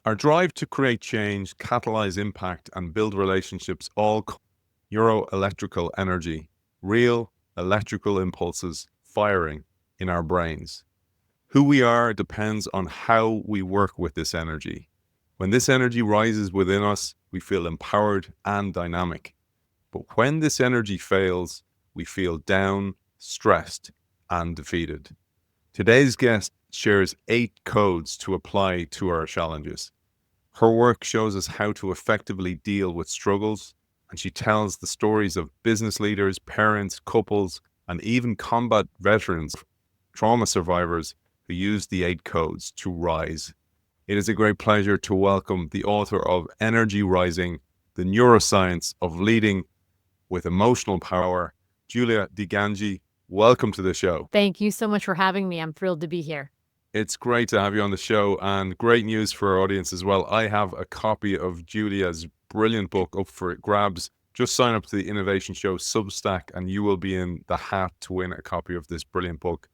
Our drive to create change, catalyze impact, and build relationships all neuroelectrical energy, real electrical impulses firing in our brains. Who we are depends on how we work with this energy. When this energy rises within us, we feel empowered and dynamic. But when this energy fails, we feel down, stressed, and defeated. Today's guest shares 8 codes to apply to our challenges. Her work shows us how to effectively deal with struggles, and she tells the stories of business leaders, parents, couples, and even combat veterans, trauma survivors who use the 8 codes to rise. It is a great pleasure to welcome the author of Energy Rising, the Neuroscience of Leading with Emotional Power, Julia DiGangi. Welcome to the show. Thank you so much for having me. I'm thrilled to be here. It's great to have you on the show, and great news for our audience as well. I have a copy of Julia's brilliant book up for grabs. Just sign up to the Innovation Show Substack and you will be in the hat to win a copy of this brilliant book.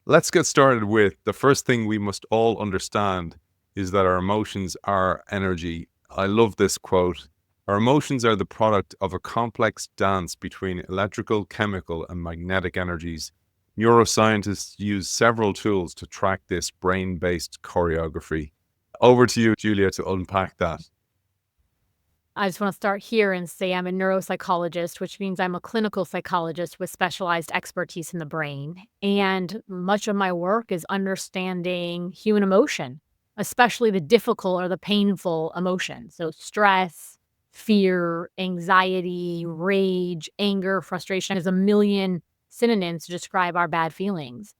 Let's get started with the first thing we must all understand is that our emotions are energy. I love this quote. Our emotions are the product of a complex dance between electrical, chemical, and magnetic energies. Neuroscientists use several tools to track this brain-based choreography. Over to you, Julia, to unpack that. I just want to start here and say I'm a neuropsychologist, which means I'm a clinical psychologist with specialized expertise in the brain. And much of my work is understanding human emotion, especially the difficult or the painful emotions. So stress, fear, anxiety, rage, anger, frustration. There's a million synonyms to describe our bad feelings.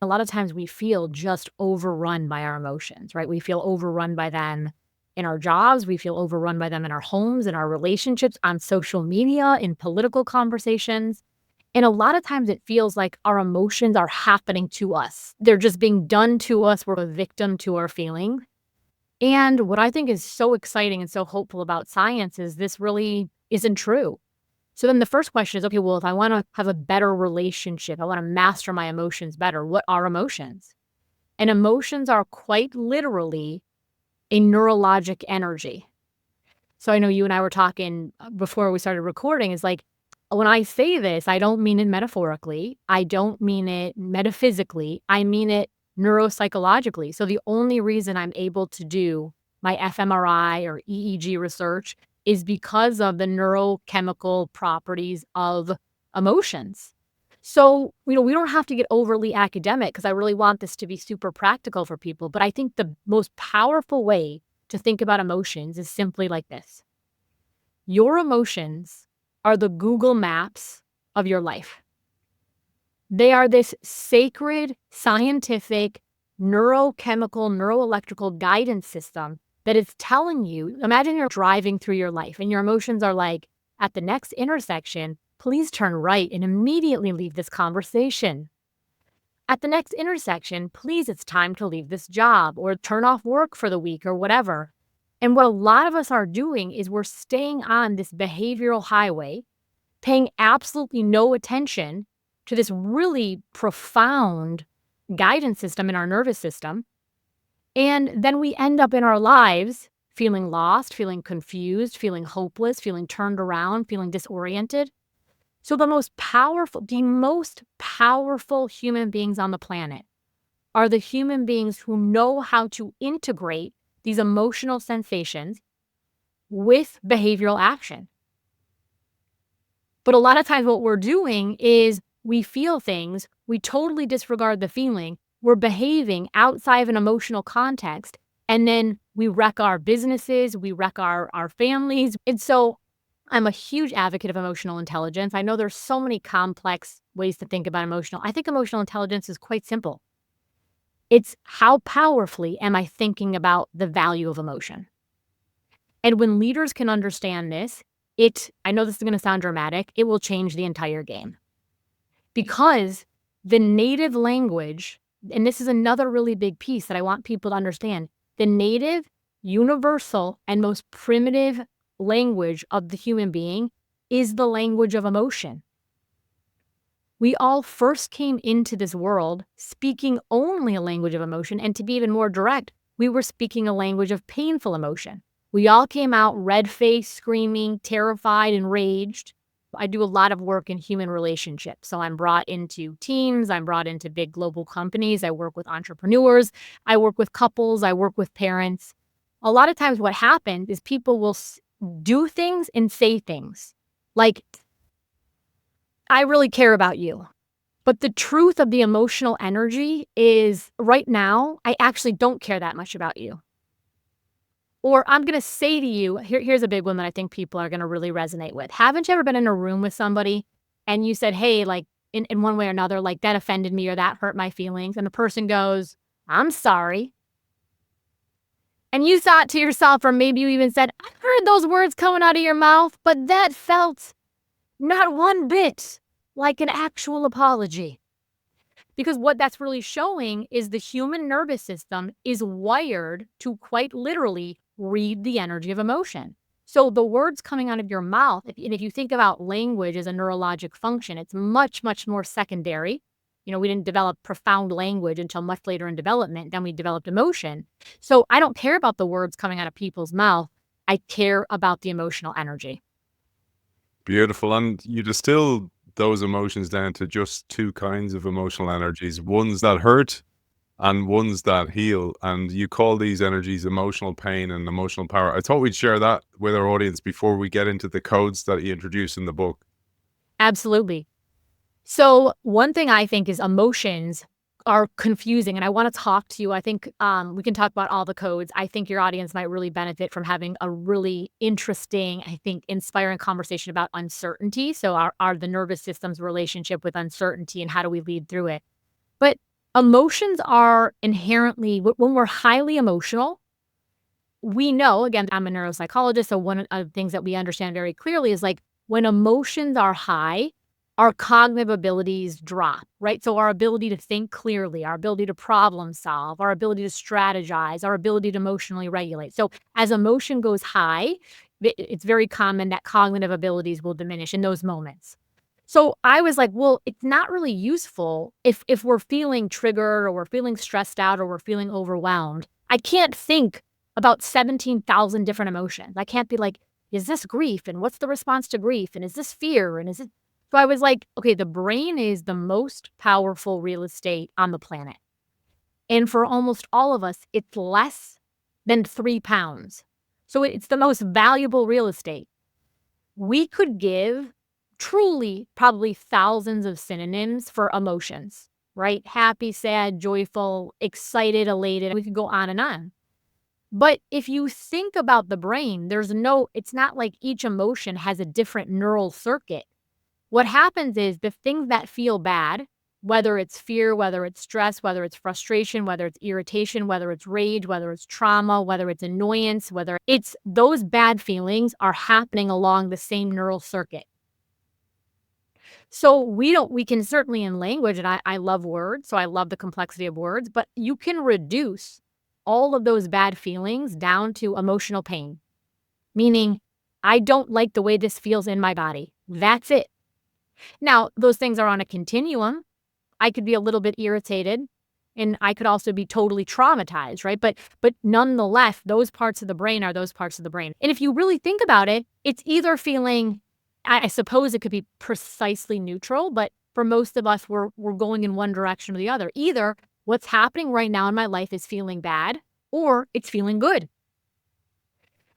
A lot of times we feel just overrun by our emotions, right? We feel overrun by them in our jobs. We feel overrun by them in our homes, in our relationships, on social media, in political conversations. And a lot of times it feels like our emotions are happening to us. They're just being done to us. We're a victim to our feelings. And what I think is so exciting and so hopeful about science is this really isn't true. So then the first question is, okay, well, if I want to have a better relationship, I want to master my emotions better, what are emotions? And emotions are quite literally a neurologic energy. So I know you and I were talking before we started recording, is like, when I say this, I don't mean it metaphorically. I don't mean it metaphysically. I mean it neuropsychologically. So the only reason I'm able to do my fMRI or EEG research is because of the neurochemical properties of emotions. So, we don't have to get overly academic because I really want this to be super practical for people. But I think the most powerful way to think about emotions is simply like this. Your emotions are the Google Maps of your life. They are this sacred, scientific, neurochemical, neuroelectrical guidance system that is telling you, imagine you're driving through your life and your emotions are like, at the next intersection, please turn right and immediately leave this conversation. At the next intersection, please, it's time to leave this job or turn off work for the week or whatever. And what a lot of us are doing is we're staying on this behavioral highway, paying absolutely no attention to this really profound guidance system in our nervous system. And then we end up in our lives feeling lost, feeling confused, feeling hopeless, feeling turned around, feeling disoriented. So the most powerful human beings on the planet are the human beings who know how to integrate these emotional sensations with behavioral action. But a lot of times what we're doing is we feel things, we totally disregard the feeling, we're behaving outside of an emotional context, and then we wreck our businesses, we wreck our families. And so I'm a huge advocate of emotional intelligence. I know there's so many complex ways to think about emotional. I think emotional intelligence is quite simple. It's how powerfully am I thinking about the value of emotion? And when leaders can understand this, I know this is going to sound dramatic, it will change the entire game. Because the native language, and this is another really big piece that I want people to understand, the native, universal, and most primitive language of the human being is the language of emotion. We all first came into this world speaking only a language of emotion, and to be even more direct, we were speaking a language of painful emotion. We all came out red-faced, screaming, terrified, enraged. I do a lot of work in human relationships. So I'm brought into teams, I'm brought into big global companies, I work with entrepreneurs, I work with couples, I work with parents. A lot of times what happens is people will do things and say things like, I really care about you. But the truth of the emotional energy is right now, I actually don't care that much about you. Or I'm going to say to you, here's a big one that I think people are going to really resonate with. Haven't you ever been in a room with somebody and you said, hey, like in one way or another, like that offended me or that hurt my feelings. And the person goes, I'm sorry. And you thought to yourself, or maybe you even said, I heard those words coming out of your mouth, but that felt not one bit like an actual apology. Because what that's really showing is the human nervous system is wired to quite literally read the energy of emotion. So the words coming out of your mouth, if you think about language as a neurologic function, it's much, much more secondary. We didn't develop profound language until much later in development. Then we developed emotion. So I don't care about the words coming out of people's mouth. I care about the emotional energy. Beautiful. And you distill those emotions down to just two kinds of emotional energies, ones that hurt and ones that heal. And you call these energies emotional pain and emotional power. I thought we'd share that with our audience before we get into the codes that you introduce in the book. Absolutely. So one thing I think is emotions are confusing, and I want to talk to you. I think we can talk about all the codes. I think your audience might really benefit from having a really interesting, I think, inspiring conversation about uncertainty. So our the nervous system's relationship with uncertainty and how do we lead through it. But emotions are inherently, when we're highly emotional, we know, again, I'm a neuropsychologist, so one of the things that we understand very clearly is like when emotions are high, our cognitive abilities drop, right? So our ability to think clearly, our ability to problem solve, our ability to strategize, our ability to emotionally regulate. So as emotion goes high, it's very common that cognitive abilities will diminish in those moments. So I was like, well, it's not really useful if we're feeling triggered or we're feeling stressed out or we're feeling overwhelmed. I can't think about 17,000 different emotions. I can't be like, is this grief? And what's the response to grief? And is this fear? And is it? So I was like, okay, the brain is the most powerful real estate on the planet. And for almost all of us, it's less than 3 pounds. So it's the most valuable real estate. We could give truly probably thousands of synonyms for emotions, right? Happy, sad, joyful, excited, elated. We could go on and on. But if you think about the brain, it's not like each emotion has a different neural circuit. What happens is the things that feel bad, whether it's fear, whether it's stress, whether it's frustration, whether it's irritation, whether it's rage, whether it's trauma, whether it's annoyance, whether it's those bad feelings are happening along the same neural circuit. So we can certainly in language, and I love words, so I love the complexity of words, but you can reduce all of those bad feelings down to emotional pain, meaning I don't like the way this feels in my body. That's it. Now, those things are on a continuum. I could be a little bit irritated and I could also be totally traumatized, right? But nonetheless, those parts of the brain are those parts of the brain. And if you really think about it, it's either feeling, I suppose it could be precisely neutral, but for most of us, we're going in one direction or the other. Either what's happening right now in my life is feeling bad or it's feeling good.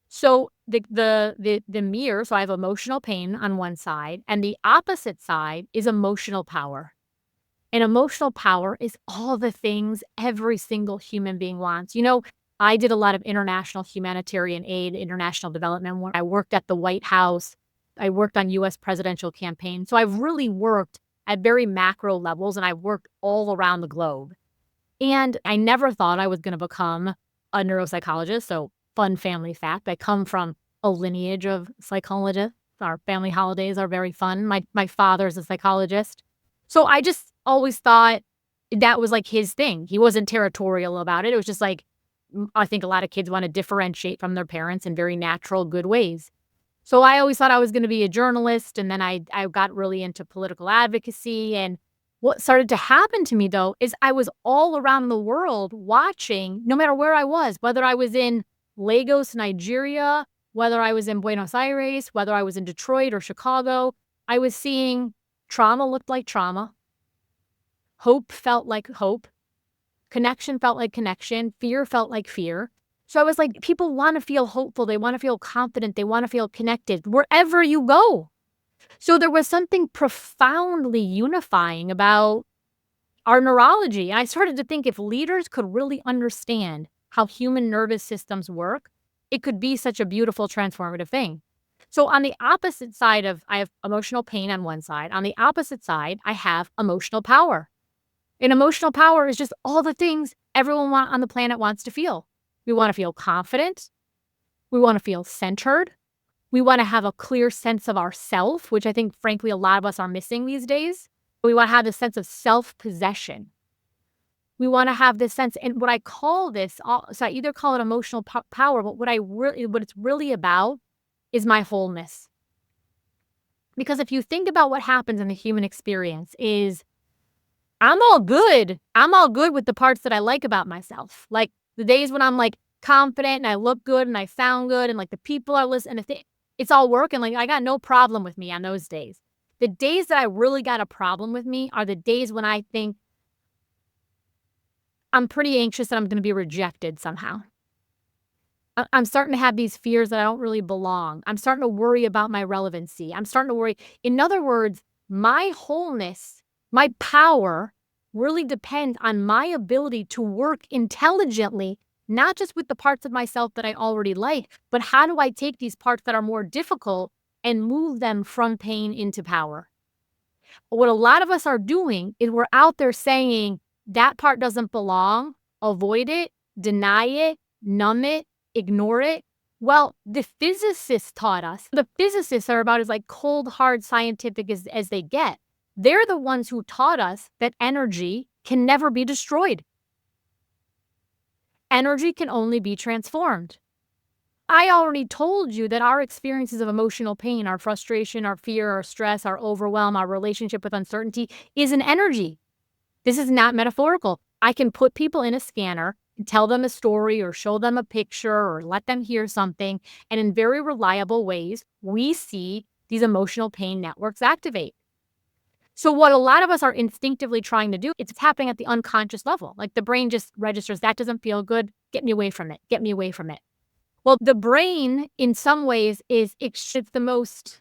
So the mirror, so I have emotional pain on one side, and the opposite side is emotional power. And emotional power is all the things every single human being wants. I did a lot of international humanitarian aid, international development work. I worked at the White House. I worked on U.S. presidential campaigns. So I've really worked at very macro levels, and I've worked all around the globe. And I never thought I was going to become a neuropsychologist. So fun family fact, I come from a lineage of psychologists. Our family holidays are very fun. My father's a psychologist. So I just always thought that was like his thing. He wasn't territorial about it. It was just like, I think a lot of kids want to differentiate from their parents in very natural, good ways. So I always thought I was going to be a journalist. And then I got really into political advocacy. And What started to happen to me, though, is I was all around the world watching, no matter where I was, whether I was in Lagos, Nigeria, whether I was in Buenos Aires, whether I was in Detroit or Chicago, I was seeing trauma looked like trauma. Hope felt like hope. Connection felt like connection. Fear felt like fear. So I was like, people want to feel hopeful. They want to feel confident. They want to feel connected wherever you go. So there was something profoundly unifying about our neurology. And I started to think if leaders could really understand how human nervous systems work, it could be such a beautiful, transformative thing. So on the opposite side of, I have emotional pain on one side. On the opposite side, I have emotional power. And emotional power is just all the things everyone on the planet wants to feel. We want to feel confident. We want to feel centered. We want to have a clear sense of ourself, which I think, frankly, a lot of us are missing these days. We want to have this sense of self-possession. We want to have this sense, and what I call this, so I either call it emotional power, but what it's really about is my wholeness. Because if you think about what happens in the human experience is, I'm all good. I'm all good with the parts that I like about myself. Like the days when I'm like confident and I look good and I sound good and like the people are listening, it's all working. Like I got no problem with me on those days. The days that I really got a problem with me are the days when I think I'm pretty anxious that I'm going to be rejected somehow. I'm starting to have these fears that I don't really belong. I'm starting to worry about my relevancy. I'm starting to worry. In other words, my wholeness, my power really depends on my ability to work intelligently, not just with the parts of myself that I already like, but how do I take these parts that are more difficult and move them from pain into power? What a lot of us are doing is we're out there saying that part doesn't belong, avoid it, deny it, numb it, ignore it. Well, the physicists taught us. The physicists are about as like cold, hard, scientific as they get. They're the ones who taught us that energy can never be destroyed. Energy can only be transformed. I already told you that our experiences of emotional pain, our frustration, our fear, our stress, our overwhelm, our relationship with uncertainty is an energy. This is not metaphorical. I can put people in a scanner and tell them a story or show them a picture or let them hear something. And in very reliable ways, we see these emotional pain networks activate. So what a lot of us are instinctively trying to do, it's happening at the unconscious level. Like the brain just registers, that doesn't feel good. Get me away from it. Get me away from it. Well, the brain in some ways it's the most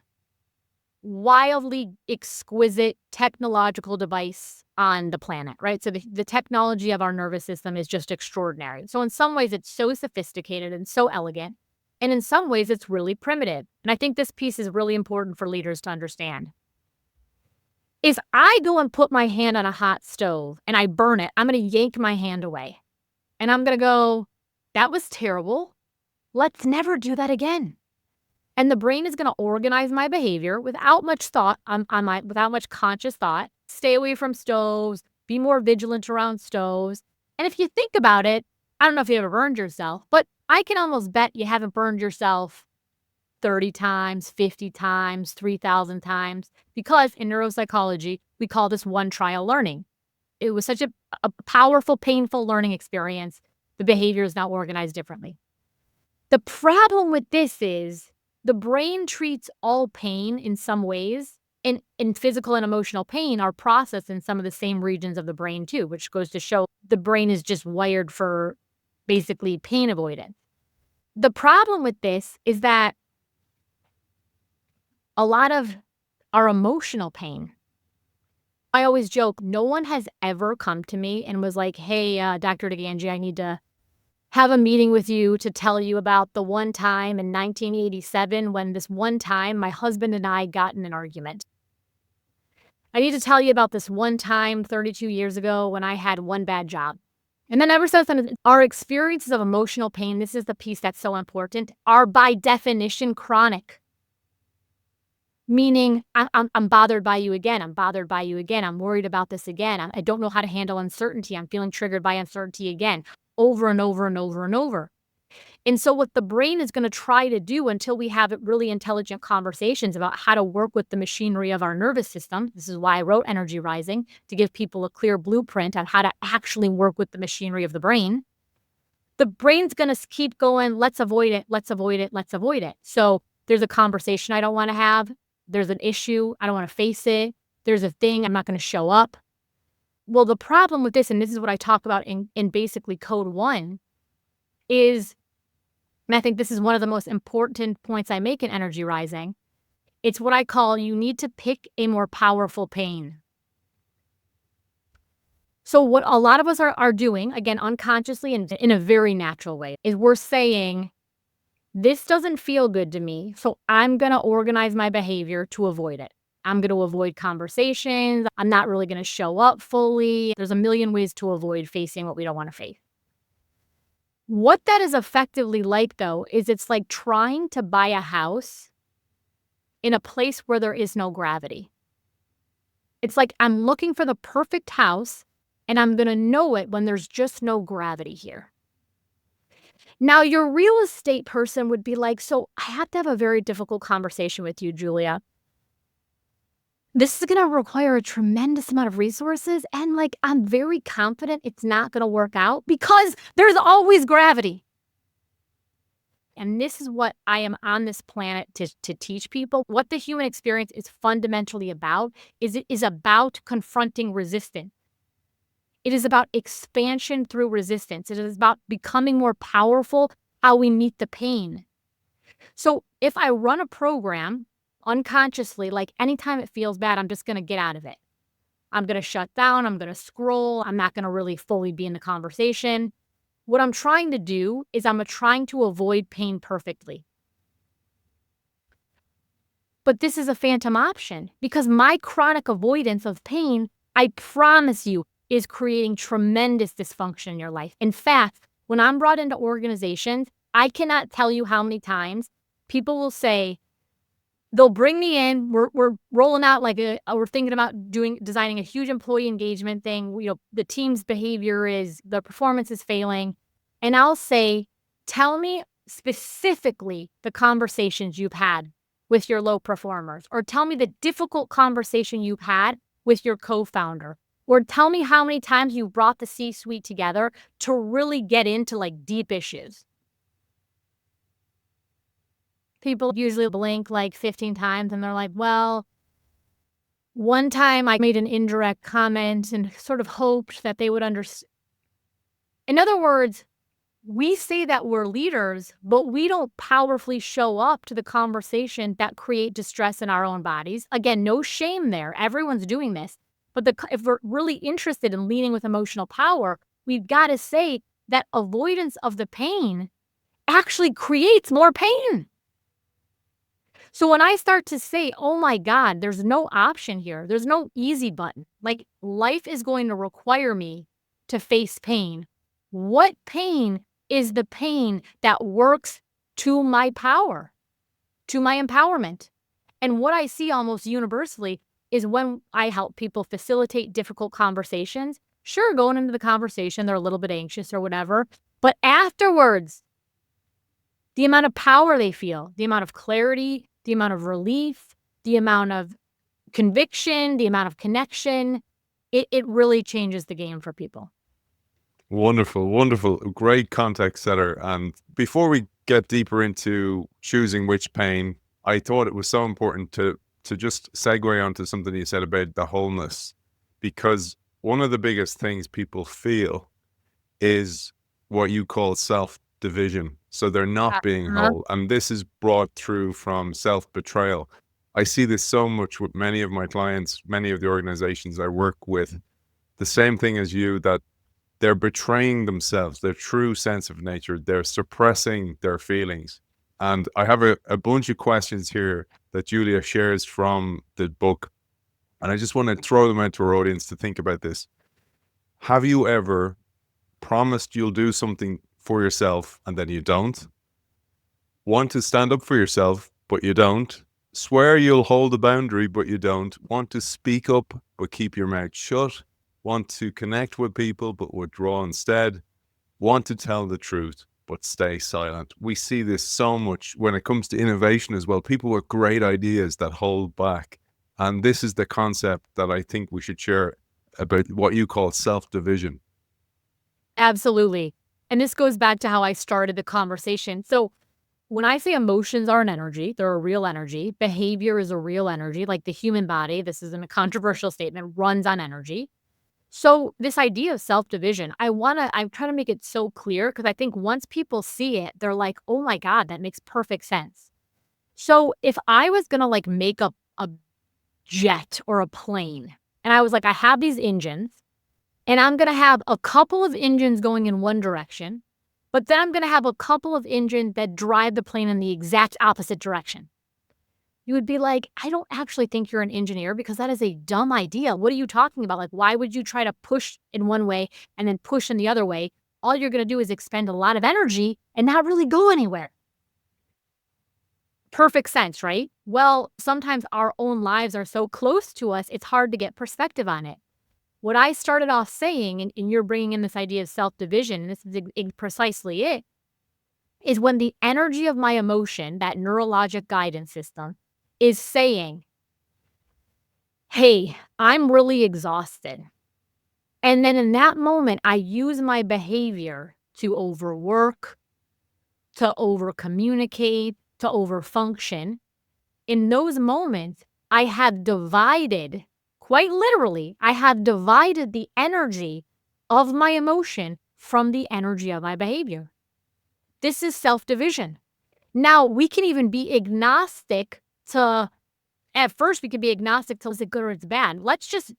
wildly exquisite technological device on the planet, right? So the technology of our nervous system is just extraordinary. So in some ways it's so sophisticated and so elegant. And in some ways it's really primitive. And I think this piece is really important for leaders to understand. If I go and put my hand on a hot stove and I burn it, I'm going to yank my hand away. And I'm going to go, that was terrible. Let's never do that again. And the brain is going to organize my behavior without much thought, without much conscious thought. Stay away from stoves, be more vigilant around stoves. And if you think about it, I don't know if you ever burned yourself, but I can almost bet you haven't burned yourself 30 times, 50 times, 3,000 times, because in neuropsychology, we call this one trial learning. It was such a powerful, painful learning experience. The behavior is now organized differently. The problem with this is the brain treats all pain in some ways, and in physical and emotional pain are processed in some of the same regions of the brain too, which goes to show the brain is just wired for basically pain avoidance. The problem with this is that a lot of our emotional pain, I always joke, no one has ever come to me and was like, hey, Dr. DiGangi, I need to have a meeting with you to tell you about the one time in 1987 when this one time my husband and I got in an argument. I need to tell you about this one time 32 years ago when I had one bad job. And then ever since then, our experiences of emotional pain, this is the piece that's so important, are by definition chronic. Meaning, I'm bothered by you again. I'm bothered by you again. I'm worried about this again. I don't know how to handle uncertainty. I'm feeling triggered by uncertainty again, over and over and over and over. And so what the brain is going to try to do until we have really intelligent conversations about how to work with the machinery of our nervous system. This is why I wrote Energy Rising, to give people a clear blueprint on how to actually work with the machinery of the brain. The brain's going to keep going, let's avoid it, let's avoid it, let's avoid it. So there's a conversation I don't want to have. There's an issue, I don't want to face it. There's a thing, I'm not going to show up. Well, the problem with this, and this is what I talk about in basically Code 1, is, and I think this is one of the most important points I make in Energy Rising, it's what I call you need to pick a more powerful pain. So what a lot of us are doing, again, unconsciously and in a very natural way, is we're saying, this doesn't feel good to me, so I'm going to organize my behavior to avoid it. I'm going to avoid conversations. I'm not really going to show up fully. There's a million ways to avoid facing what we don't want to face. What that is effectively like, though, is it's like trying to buy a house in a place where there is no gravity. It's like I'm looking for the perfect house, and I'm going to know it when there's just no gravity here. Now, your real estate person would be like, so I have to have a very difficult conversation with you, Julia. This is going to require a tremendous amount of resources, and I'm very confident it's not going to work out because there's always gravity. And this is what I am on this planet to teach people. What the human experience is fundamentally about is it is about confronting resistance. It is about expansion through resistance. It is about becoming more powerful, how we meet the pain. So if I run a program unconsciously, anytime it feels bad, I'm just going to get out of it. I'm going to shut down. I'm going to scroll. I'm not going to really fully be in the conversation. What I'm trying to do is I'm trying to avoid pain perfectly. But this is a phantom option because my chronic avoidance of pain, I promise you, is creating tremendous dysfunction in your life. In fact, when I'm brought into organizations, I cannot tell you how many times people will say, they'll bring me in, we're rolling out we're thinking about designing a huge employee engagement thing. The team's behavior the performance is failing. And I'll say, tell me specifically the conversations you've had with your low performers, or tell me the difficult conversation you've had with your co-founder, or tell me how many times you brought the C-suite together to really get into deep issues. People usually blink 15 times and they're like, well, one time I made an indirect comment and sort of hoped that they would understand. In other words, we say that we're leaders, but we don't powerfully show up to the conversation that create distress in our own bodies. Again, no shame there. Everyone's doing this. But if we're really interested in leading with emotional power, we've got to say that avoidance of the pain actually creates more pain. So when I start to say, oh my God, there's no option here, there's no easy button, life is going to require me to face pain. What pain is the pain that works to my power, to my empowerment? And what I see almost universally is when I help people facilitate difficult conversations, sure, going into the conversation, they're a little bit anxious or whatever, but afterwards, the amount of power they feel, the amount of clarity, the amount of relief, the amount of conviction, the amount of connection, it really changes the game for people. Wonderful, wonderful. Great context setter. And before we get deeper into choosing which pain, I thought it was so important to just segue onto something you said about the wholeness, because one of the biggest things people feel is what you call self-division. So they're not being whole. And this is brought through from self-betrayal. I see this so much with many of my clients, many of the organizations I work with. The same thing as you, that they're betraying themselves, their true sense of nature. They're suppressing their feelings. And I have a bunch of questions here that Julia shares from the book. And I just want to throw them out to our audience to think about this. Have you ever promised you'll do something for yourself and then you don't? Want to stand up for yourself, but you don't? Swear you'll hold a boundary, but you don't? Want to speak up, but keep your mouth shut? Want to connect with people, but withdraw instead? Want to tell the truth, but stay silent. We see this so much when it comes to innovation as well. People with great ideas that hold back. And this is the concept that I think we should share about what you call self-division. Absolutely. And this goes back to how I started the conversation. So when I say emotions are an energy, they're a real energy. Behavior is a real energy. Like the human body, this isn't a controversial statement, runs on energy. So this idea of self-division, I'm trying to make it so clear because I think once people see it, they're like, oh my God, that makes perfect sense. So if I was gonna like make a jet or a plane, and I was like, I have these engines, and I'm gonna have a couple of engines going in one direction, but then I'm gonna have a couple of engines that drive the plane in the exact opposite direction. You would be like, I don't actually think you're an engineer because that is a dumb idea. What are you talking about? Like, why would you try to push in one way and then push in the other way? All you're gonna do is expend a lot of energy and not really go anywhere. Perfect sense, right? Well, sometimes our own lives are so close to us, it's hard to get perspective on it. What I started off saying, and you're bringing in this idea of self-division, and this is precisely it, is when the energy of my emotion, that neurologic guidance system, is saying, hey, I'm really exhausted. And then in that moment, I use my behavior to overwork, to overcommunicate, to overfunction. In those moments, I have divided, quite literally, I have divided the energy of my emotion from the energy of my behavior. This is self-division. Now, we can even be agnostic to, at first, we could be agnostic to is it good or it's bad. Let's just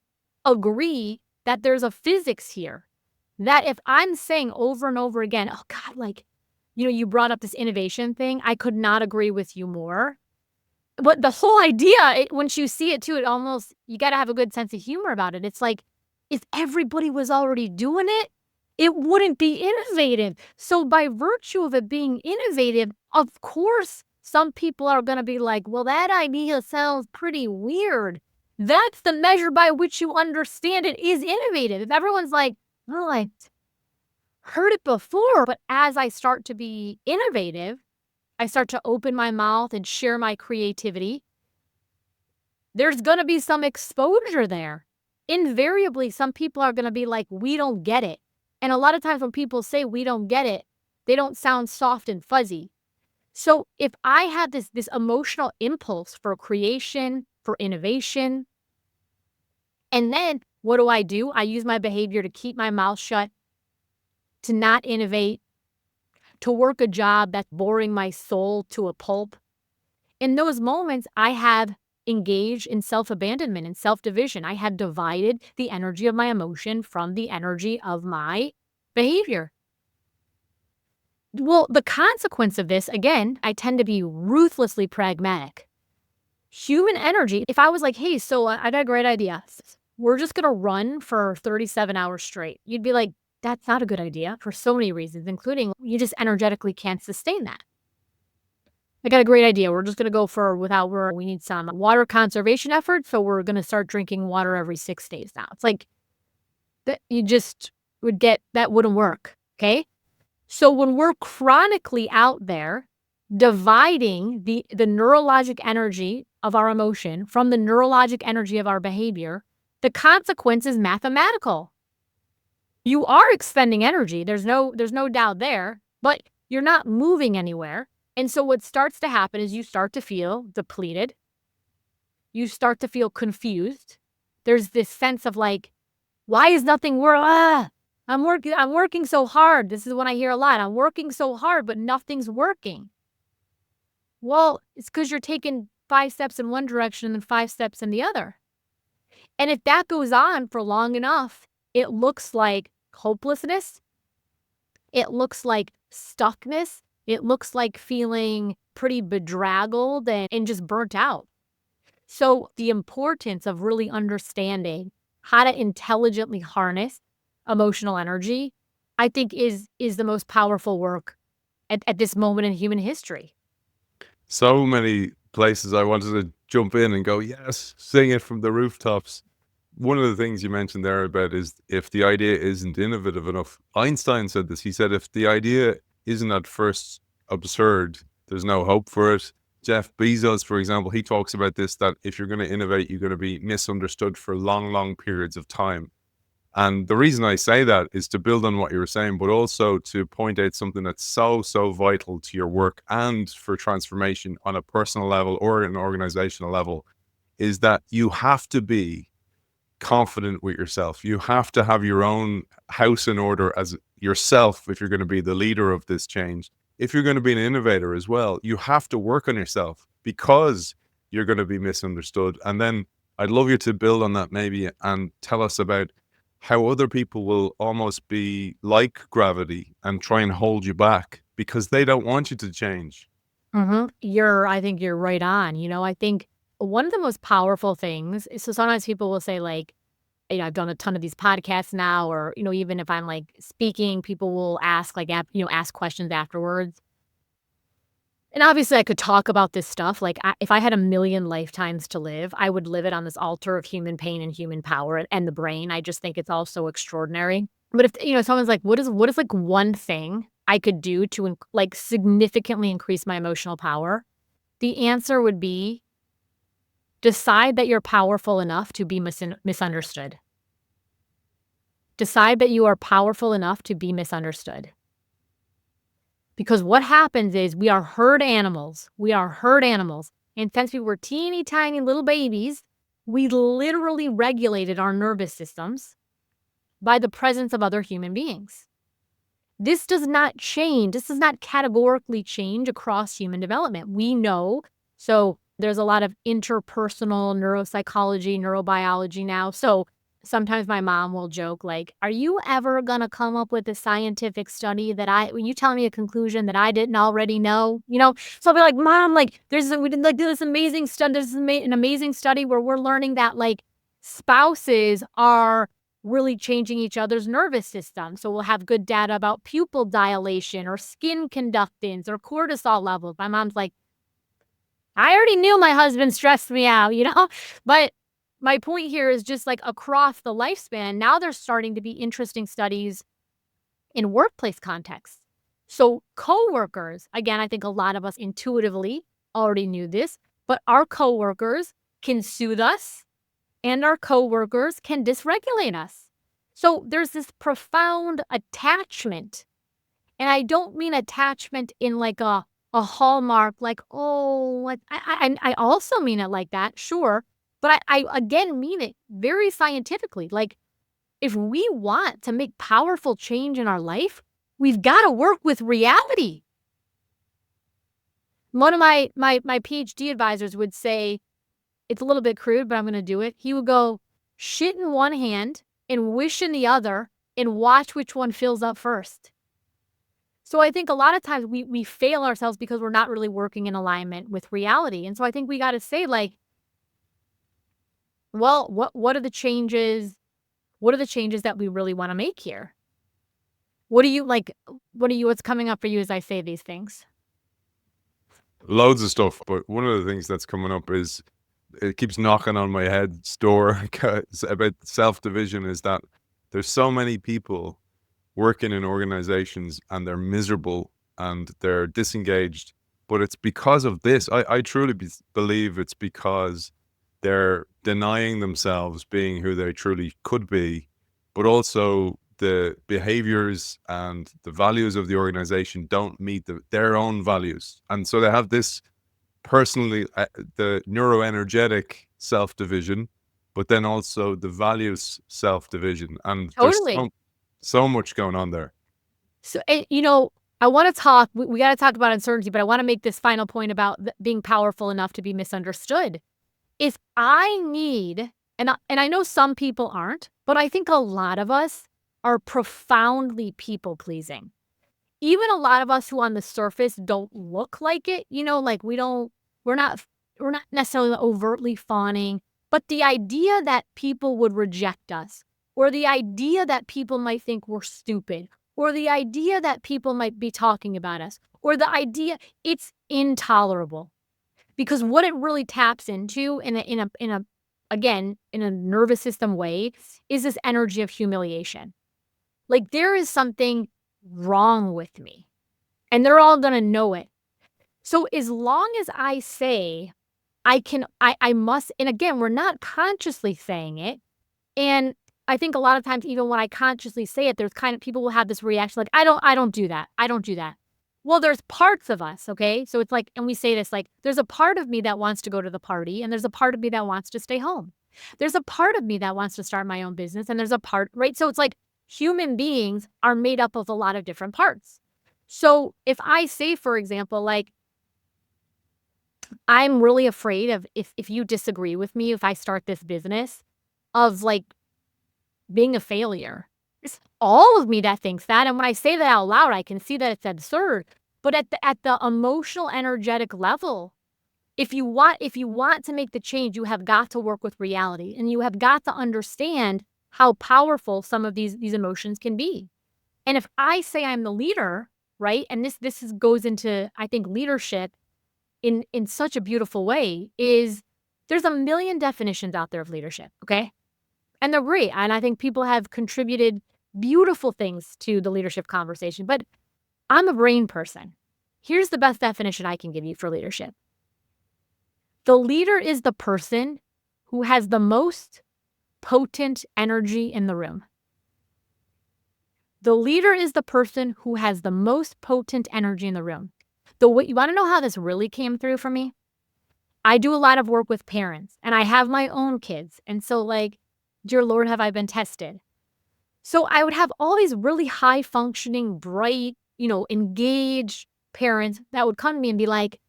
agree that there's a physics here. That if I'm saying over and over again, oh God, like, you brought up this innovation thing. I could not agree with you more. But the whole idea, once you see it too, it almost, you got to have a good sense of humor about it. It's like, if everybody was already doing it, it wouldn't be innovative. So by virtue of it being innovative, of course, some people are going to be like, well, that idea sounds pretty weird. That's the measure by which you understand it is innovative. If everyone's like, well, I heard it before, but as I start to be innovative, I start to open my mouth and share my creativity, there's going to be some exposure there. Invariably, some people are going to be like, we don't get it. And a lot of times when people say we don't get it, they don't sound soft and fuzzy. So if I have this emotional impulse for creation, for innovation, and then what do? I use my behavior to keep my mouth shut, to not innovate, to work a job that's boring my soul to a pulp. In those moments, I have engaged in self-abandonment and self-division. I have divided the energy of my emotion from the energy of my behavior. Well, the consequence of this, again, I tend to be ruthlessly pragmatic. Human energy, if I was like, hey, so I got a great idea. We're just going to run for 37 hours straight. You'd be like, that's not a good idea for so many reasons, including you just energetically can't sustain that. I got a great idea. We're just going to go for we need some water conservation efforts. So we're going to start drinking water every 6 days now. It's like that you just that wouldn't work. Okay. So when we're chronically out there dividing the neurologic energy of our emotion from the neurologic energy of our behavior, the consequence is mathematical. You are expending energy. There's no doubt there, but you're not moving anywhere. And so what starts to happen is you start to feel depleted. You start to feel confused. There's this sense of like, why is nothing working? I'm working so hard. This is what I hear a lot. I'm working so hard, but nothing's working. Well, it's because you're taking 5 steps in one direction and then 5 steps in the other. And if that goes on for long enough, it looks like hopelessness. It looks like stuckness. It looks like feeling pretty bedraggled and just burnt out. So the importance of really understanding how to intelligently harness emotional energy, I think is the most powerful work at this moment in human history. So many places I wanted to jump in and go, yes, sing it from the rooftops. One of the things you mentioned there about is if the idea isn't innovative enough, Einstein said this. He said, if the idea isn't at first absurd. There's no hope for it. Jeff Bezos, for example, he talks about this, that if you're going to innovate, you're going to be misunderstood for long, long periods of time. And the reason I say that is to build on what you were saying, but also to point out something that's so, so vital to your work and for transformation on a personal level or an organizational level, is that you have to be confident with yourself. You have to have your own house in order as yourself if you're going to be the leader of this change. If you're going to be an innovator as well, you have to work on yourself because you're going to be misunderstood. And then I'd love you to build on that maybe and tell us about how other people will almost be like gravity and try and hold you back because they don't want you to change. I think you're right on. I think one of the most powerful things is, so sometimes people will say like, I've done a ton of these podcasts now, or, even if I'm like speaking, people will ask like, ask questions afterwards. And obviously I could talk about this stuff. Like if I had a million lifetimes to live, I would live it on this altar of human pain and human power and the brain. I just think it's all so extraordinary. But if, someone's like, what is like one thing I could do to like significantly increase my emotional power? The answer would be decide that you're powerful enough to be misunderstood. Decide that you are powerful enough to be misunderstood. Because what happens is we are herd animals. We are herd animals. And since we were teeny tiny little babies, we literally regulated our nervous systems by the presence of other human beings. This does not change. This does not categorically change across human development. We know. So there's a lot of interpersonal neuropsychology, neurobiology now. So sometimes my mom will joke like, are you ever going to come up with a scientific study that when you tell me a conclusion that I didn't already know, So I'll be like, Mom, like we did like this amazing study. There's an amazing study where we're learning that like spouses are really changing each other's nervous system. So we'll have good data about pupil dilation or skin conductance or cortisol levels. My mom's like, I already knew my husband stressed me out, But my point here is just like across the lifespan, now there's starting to be interesting studies in workplace contexts. So coworkers, again, I think a lot of us intuitively already knew this, but our coworkers can soothe us and our coworkers can dysregulate us. So there's this profound attachment. And I don't mean attachment in like a hallmark, like, oh, I also mean it like that, sure. But I again mean it very scientifically. Like, if we want to make powerful change in our life, we've got to work with reality. One of my PhD advisors would say, it's a little bit crude, but I'm going to do it. He would go, shit in one hand and wish in the other and watch which one fills up first. So I think a lot of times we fail ourselves because we're not really working in alignment with reality. And so I think we got to say like, well, what are the changes? What are the changes that we really want to make here? What's coming up for you as I say these things? Loads of stuff, but one of the things that's coming up is it keeps knocking on my head's door about self-division is that there's so many people working in organizations and they're miserable and they're disengaged, but it's because of this. I truly believe it's because they're denying themselves being who they truly could be, but also the behaviors and the values of the organization don't meet their own values. And so they have this personally, the neuroenergetic self-division, but then also the values self-division. And Totally. there's so much going on there. So, I want to talk, we got to talk about uncertainty, but I want to make this final point about being powerful enough to be misunderstood. If I need, and I know some people aren't, but I think a lot of us are profoundly people pleasing. Even a lot of us who on the surface don't look like it, like we're not necessarily overtly fawning, but the idea that people would reject us, or the idea that people might think we're stupid, or the idea that people might be talking about us, or the idea, it's intolerable. Because what it really taps into in a nervous system way is this energy of humiliation. Like there is something wrong with me. and they're all going to know it. So as long as I say I must, and again, we're not consciously saying it. And I think a lot of times, even when I consciously say it, there's kind of people will have this reaction like, I don't do that. I don't do that. Well, there's parts of us, okay? So it's like, and we say this like, there's a part of me that wants to go to the party, and there's a part of me that wants to stay home. There's a part of me that wants to start my own business, and there's a part, right? So it's like human beings are made up of a lot of different parts. So if I say, for example, like, I'm really afraid of if you disagree with me, if I start this business, of like being a failure. It's all of me that thinks that. And when I say that out loud, I can see that it's absurd. But at the emotional, energetic level, if you want to make the change, you have got to work with reality, and you have got to understand how powerful some of these emotions can be. And if I say I'm the leader, right? And this goes into, I think, leadership in such a beautiful way, is there's a million definitions out there of leadership, okay? And they're great. And I think people have contributed beautiful things to the leadership conversation. But I'm a brain person. Here's the best definition I can give you for leadership. The leader is the person who has the most potent energy in the room. The leader is the person who has the most potent energy in the room. You want to know how this really came through for me? I do a lot of work with parents, and I have my own kids. And so, like, dear Lord, have I been tested? So I would have all these really high functioning, bright, engaged parents that would come to me and be like,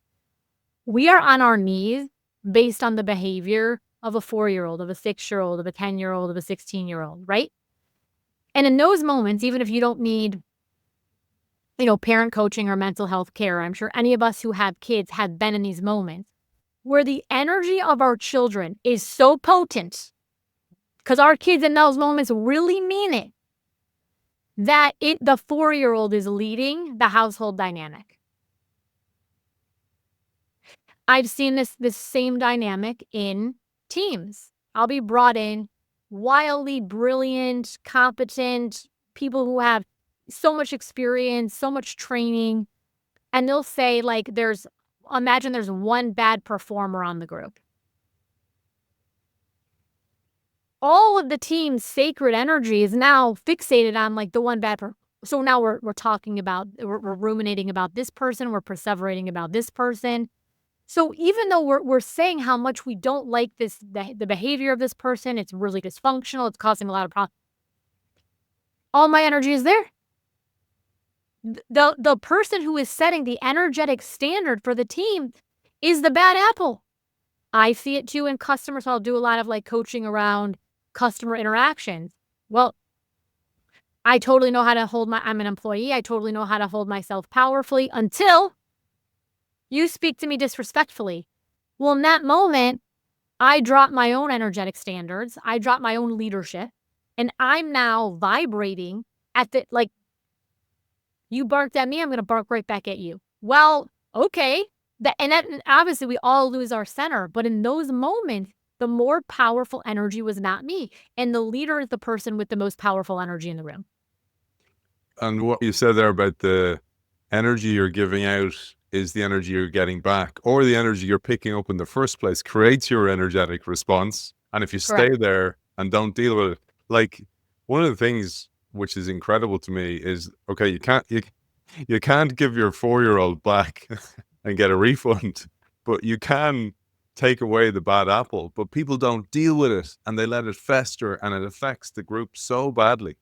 we are on our knees based on the behavior of a 4-year-old, of a 6-year-old, of a 10-year-old, of a 16-year-old, right? And in those moments, even if you don't need, parent coaching or mental health care, I'm sure any of us who have kids have been in these moments where the energy of our children is so potent, because our kids in those moments really mean it, that the 4-year-old is leading the household dynamic. I've seen this same dynamic in teams. I'll be brought in wildly brilliant, competent people who have so much experience, so much training, and they'll say, like, imagine there's one bad performer on the group. All of the team's sacred energy is now fixated on like the one bad person. So now we're talking about, we're ruminating about this person, we're perseverating about this person. So even though we're saying how much we don't like the behavior of this person, it's really dysfunctional, it's causing a lot of problems, all my energy is there. The person who is setting the energetic standard for the team is the bad apple. I see it too in customers. So I'll do a lot of like coaching around customer interactions. Well, I totally know how to I'm an employee. I totally know how to hold myself powerfully until you speak to me disrespectfully. Well, in that moment, I drop my own energetic standards. I drop my own leadership, and I'm now vibrating at like, you barked at me, I'm going to bark right back at you. Well, okay. And obviously we all lose our center, but in those moments, the more powerful energy was not me. And the leader is the person with the most powerful energy in the room. And what you said there about the energy you're giving out is the energy you're getting back, or the energy you're picking up in the first place creates your energetic response. And if you stay there and don't deal with it, like, one of the things which is incredible to me is, okay, you can't give your 4-year-old back and get a refund, but you can take away the bad apple. But people don't deal with it, and they let it fester, and it affects the group so badly.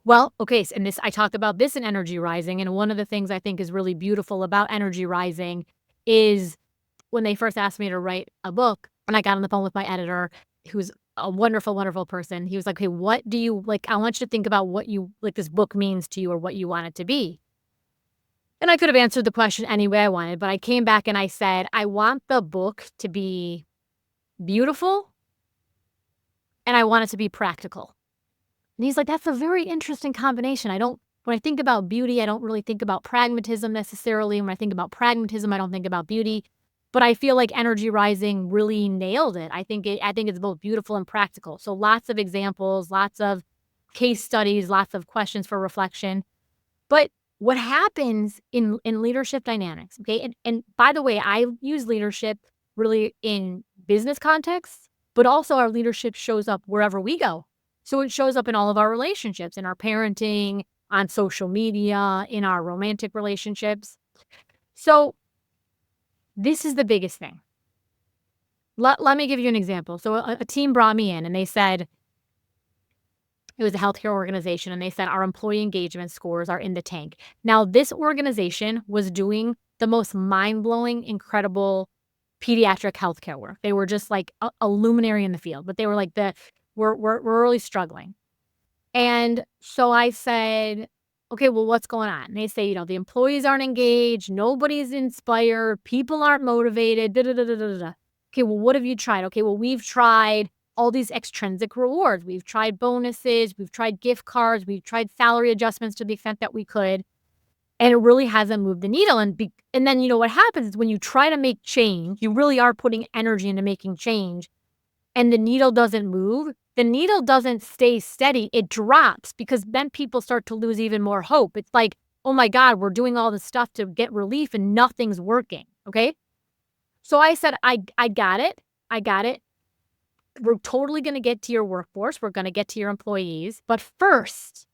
Well, okay, and I talked about this in Energy Rising, and one of the things I think is really beautiful about Energy Rising is when they first asked me to write a book, and I got on the phone with my editor, who's a wonderful, wonderful person. He was like, "Okay, what do you like? I want you to think about what you like this book means to you, or what you want it to be." And I could have answered the question any way I wanted, but I came back and I said, I want the book to be beautiful, and I want it to be practical. And he's like, that's a very interesting combination. When I think about beauty, I don't really think about pragmatism necessarily. When I think about pragmatism, I don't think about beauty. But I feel like Energy Rising really nailed it. I think it's both beautiful and practical. So lots of examples, lots of case studies, lots of questions for reflection. But what happens in leadership dynamics, okay? And by the way, I use leadership really in business contexts, but also our leadership shows up wherever we go. So it shows up in all of our relationships, in our parenting, on social media, in our romantic relationships. So this is the biggest thing. Let me give you an example. So a team brought me in and they said, it was a healthcare organization, and they said our employee engagement scores are in the tank. Now, this organization was doing the most mind-blowing, incredible pediatric healthcare work. They were just like a luminary in the field, but they were like we're really struggling. And so I said, okay, well, what's going on? And they say, the employees aren't engaged, nobody's inspired, people aren't motivated, da da da da da da. Okay, well, what have you tried? Okay, well, we've tried all these extrinsic rewards. We've tried bonuses, we've tried gift cards, we've tried salary adjustments to the extent that we could, and it really hasn't moved the needle. And then what happens is when you try to make change, you really are putting energy into making change, and the needle doesn't move. The needle doesn't stay steady. It drops because then people start to lose even more hope. It's like, oh my God, we're doing all this stuff to get relief and nothing's working, okay? So I said, I got it. I got it. We're totally going to get to your workforce. We're going to get to your employees. But first,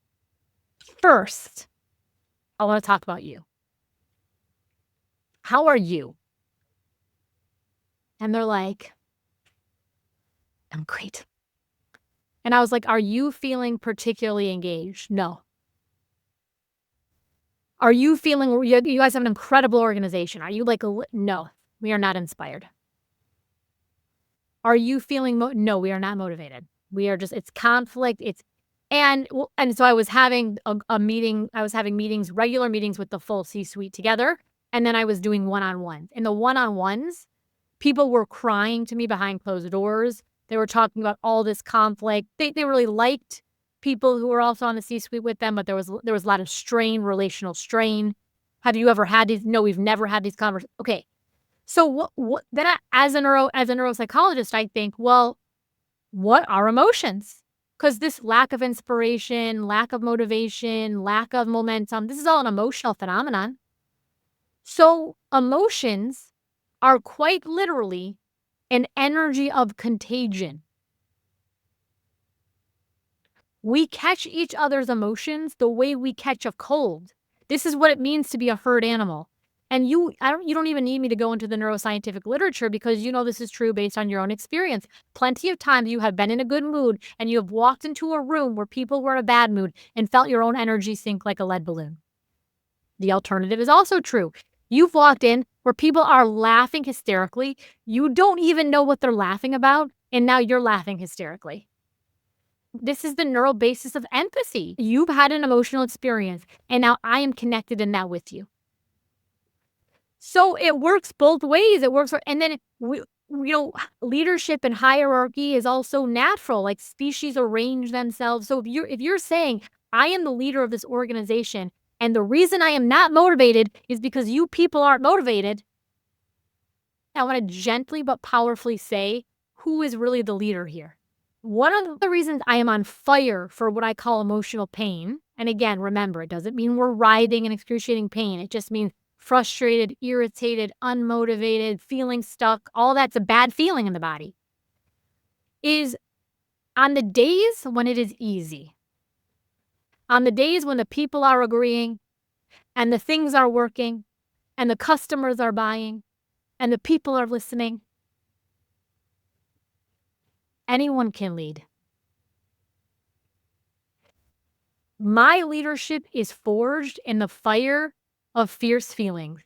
I want to talk about you. How are you? And they're like, I'm great. And I was like, are you feeling particularly engaged? No. Are you feeling, you guys have an incredible organization. Are you like, no, we are not inspired. Are you feeling, no, we are not motivated. We are just, it's conflict. And so I was having a meeting, I was having meetings, regular meetings with the full C-suite together. And then I was doing one-on-ones. In the one-on-ones, people were crying to me behind closed doors. They were talking about all this conflict. They really liked people who were also on the C-suite with them, but there was a lot of strain, relational strain. Have you ever had these? No, we've never had these conversations. Okay. So what then as a neuropsychologist, I think, well, what are emotions? Because this lack of inspiration, lack of motivation, lack of momentum, this is all an emotional phenomenon. So emotions are quite literally an energy of contagion. We catch each other's emotions the way we catch a cold. This is what it means to be a herd animal. And you don't even need me to go into the neuroscientific literature because this is true based on your own experience. Plenty of times you have been in a good mood and you have walked into a room where people were in a bad mood and felt your own energy sink like a lead balloon. The alternative is also true. You've walked in where people are laughing hysterically. You don't even know what they're laughing about, and now you're laughing hysterically. This is the neural basis of empathy. You've had an emotional experience, and now I am connected in that with you. So it works both ways. It works, and then leadership and hierarchy is also natural. Like species arrange themselves. So if you're saying I am the leader of this organization, and the reason I am not motivated is because you people aren't motivated, I want to gently but powerfully say who is really the leader here. One of the reasons I am on fire for what I call emotional pain, and again, remember, it doesn't mean we're writhing in excruciating pain. It just means frustrated, irritated, unmotivated, feeling stuck, all that's a bad feeling in the body, is on the days when it is easy, on the days when the people are agreeing and the things are working and the customers are buying and the people are listening, anyone can lead. My leadership is forged in the fire of fierce feelings.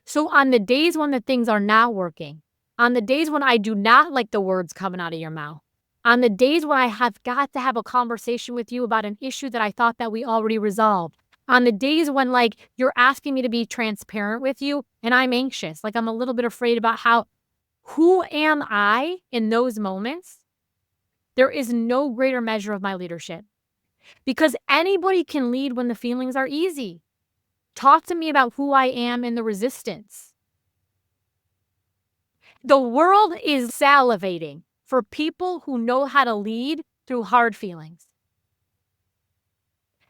So on the days when the things are not working, on the days when I do not like the words coming out of your mouth, on the days when I have got to have a conversation with you about an issue that I thought that we already resolved, on the days when you're asking me to be transparent with you and I'm anxious, I'm a little bit afraid about who am I in those moments? There is no greater measure of my leadership. Because anybody can lead when the feelings are easy. Talk to me about who I am in the resistance. The world is salivating for people who know how to lead through hard feelings.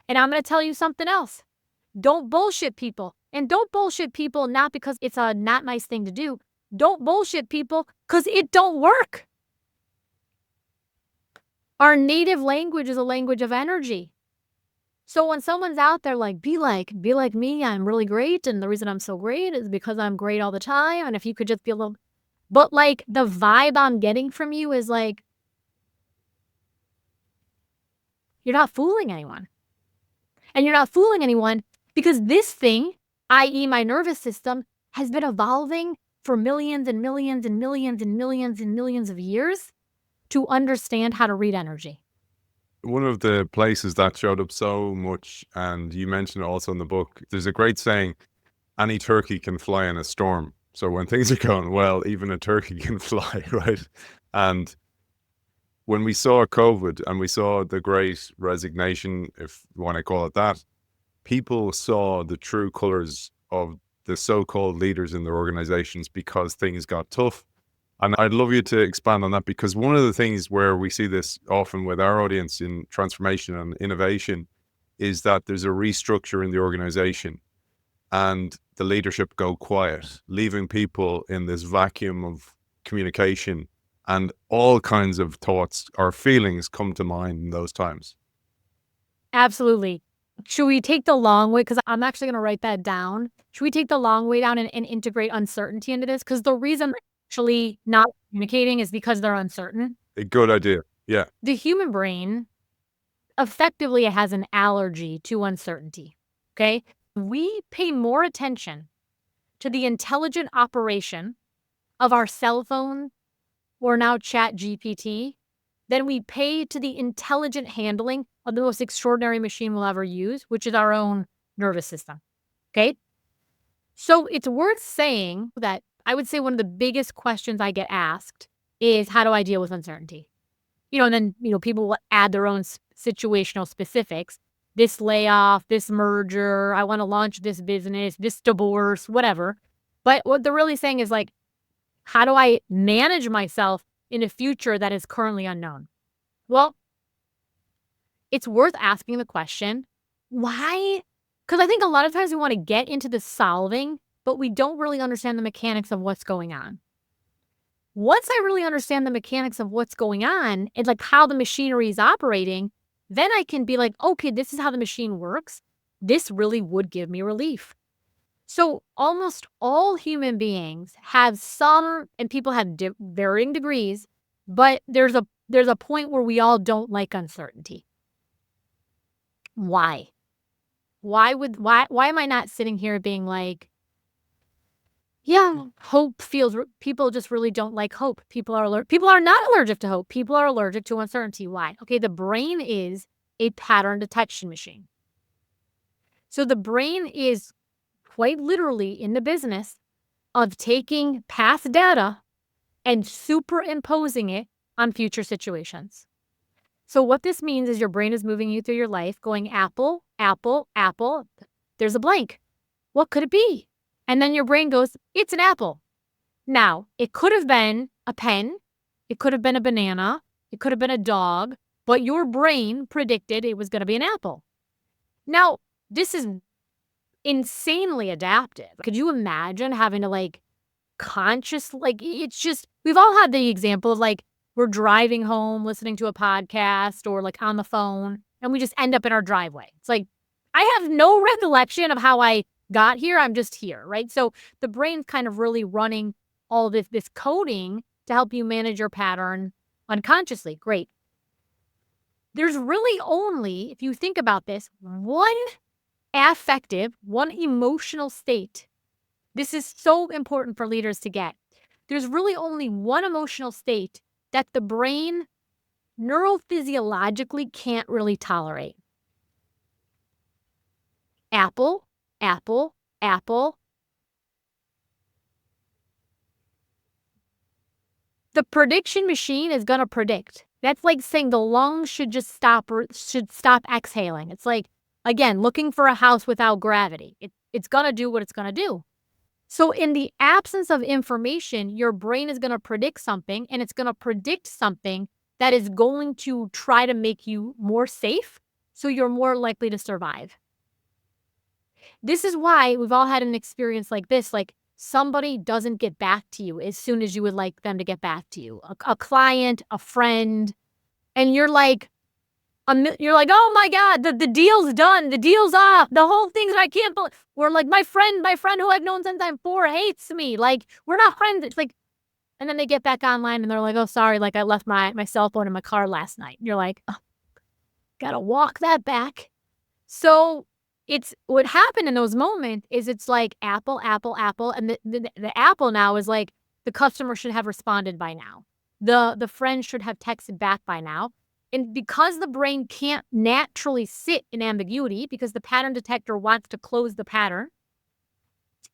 And I'm going to tell you something else. Don't bullshit people. And don't bullshit people not because it's a not nice thing to do. Don't bullshit people because it don't work. Our native language is a language of energy. So when someone's out there like, be like me, I'm really great. And the reason I'm so great is because I'm great all the time. And if you could just be a little, but like the vibe I'm getting from you is like, you're not fooling anyone. And you're not fooling anyone because this thing, i.e. my nervous system, has been evolving for millions and millions and millions and millions and millions of years to understand how to read energy. One of the places that showed up so much, and you mentioned it also in the book, there's a great saying, any turkey can fly in a storm. So when things are going well, even a turkey can fly, right? And when we saw COVID and we saw the great resignation, if you want to call it that, people saw the true colors of the so-called leaders in their organizations because things got tough. And I'd love you to expand on that, because one of the things where we see this often with our audience in transformation and innovation is that there's a restructure in the organization and the leadership go quiet, leaving people in this vacuum of communication, and all kinds of thoughts or feelings come to mind in those times. Absolutely. Should we take the long way? Because I'm actually going to write that down. Should we take the long way down and integrate uncertainty into this? Because the reason actually not communicating is because they're uncertain. A good idea. Yeah. The human brain effectively has an allergy to uncertainty. Okay. We pay more attention to the intelligent operation of our cell phone or now Chat GPT than we pay to the intelligent handling of the most extraordinary machine we'll ever use, which is our own nervous system. Okay. So it's worth saying that I would say one of the biggest questions I get asked is, how do I deal with uncertainty? And then, people will add their own situational specifics. This layoff, this merger, I want to launch this business, this divorce, whatever. But what they're really saying is like, how do I manage myself in a future that is currently unknown? Well, it's worth asking the question, why? Because I think a lot of times we want to get into the solving, but we don't really understand the mechanics of what's going on. Once I really understand the mechanics of what's going on and like how the machinery is operating, then I can be like, okay, this is how the machine works. This really would give me relief. So almost all human beings have some, and people have varying degrees, but there's a point where we all don't like uncertainty. Why? Why am I not sitting here being like, yeah, hope feels, people just really don't like hope. People are not allergic to hope. People are allergic to uncertainty. Why? Okay, the brain is a pattern detection machine. So the brain is quite literally in the business of taking past data and superimposing it on future situations. So what this means is your brain is moving you through your life going apple, apple, apple. There's a blank. What could it be? And then your brain goes, it's an apple. Now, it could have been a pen. It could have been a banana. It could have been a dog. But your brain predicted it was going to be an apple. Now, this is insanely adaptive. Could you imagine having to it's just, we've all had the example of we're driving home, listening to a podcast or on the phone, and we just end up in our driveway. It's like, I have no recollection of how I got here. I'm just here, right? So the brain's kind of really running all this coding to help you manage your pattern unconsciously. Great. There's really only, if you think about this, one emotional state. This is so important for leaders to get. There's really only one emotional state that the brain neurophysiologically can't really tolerate. Apple, apple, apple. The prediction machine is going to predict. That's like saying the lungs should stop exhaling. It's like, again, looking for a house without gravity. It's going to do what it's going to do. So in the absence of information, your brain is going to predict something, and it's going to predict something that is going to try to make you more safe So you're more likely to survive. This is why we've all had an experience like this, like somebody doesn't get back to you as soon as you would like them to get back to you. A client, a friend, and you're like, oh my God, the deal's done. The deal's off. The whole thing's, I can't believe. We're like, my friend who I've known since I'm 4 hates me. Like, we're not friends. It's like, and then they get back online and they're like, oh, sorry. Like, I left my cell phone in my car last night. And you're like, oh, gotta walk that back. So it's what happened in those moments is it's like apple, apple, apple. And the apple now is like the customer should have responded by now. The friend should have texted back by now. And because the brain can't naturally sit in ambiguity because the pattern detector wants to close the pattern,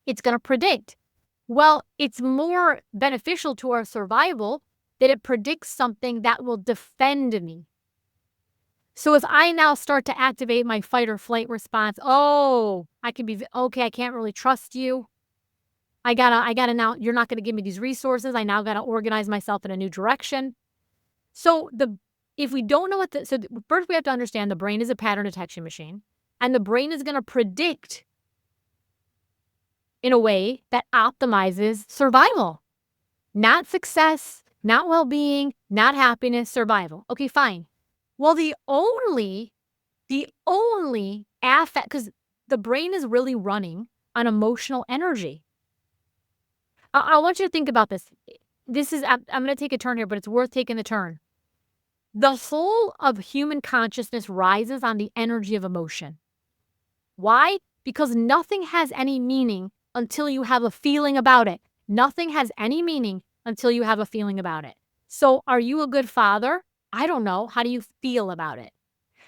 it's going to predict. Well, it's more beneficial to our survival that it predicts something that will defend me. So if I now start to activate my fight or flight response, I can't really trust you. I gotta now, you're not going to give me these resources. I now got to organize myself in a new direction. So if we don't know first we have to understand the brain is a pattern detection machine, and the brain is going to predict in a way that optimizes survival, not success, not well-being, not happiness, survival. Okay, fine. Well, the only affect, because the brain is really running on emotional energy. I want you to think about this. I'm going to take a turn here, but it's worth taking the turn. The whole of human consciousness rises on the energy of emotion. Why? Because nothing has any meaning until you have a feeling about it. Nothing has any meaning until you have a feeling about it. So are you a good father? I don't know. How do you feel about it?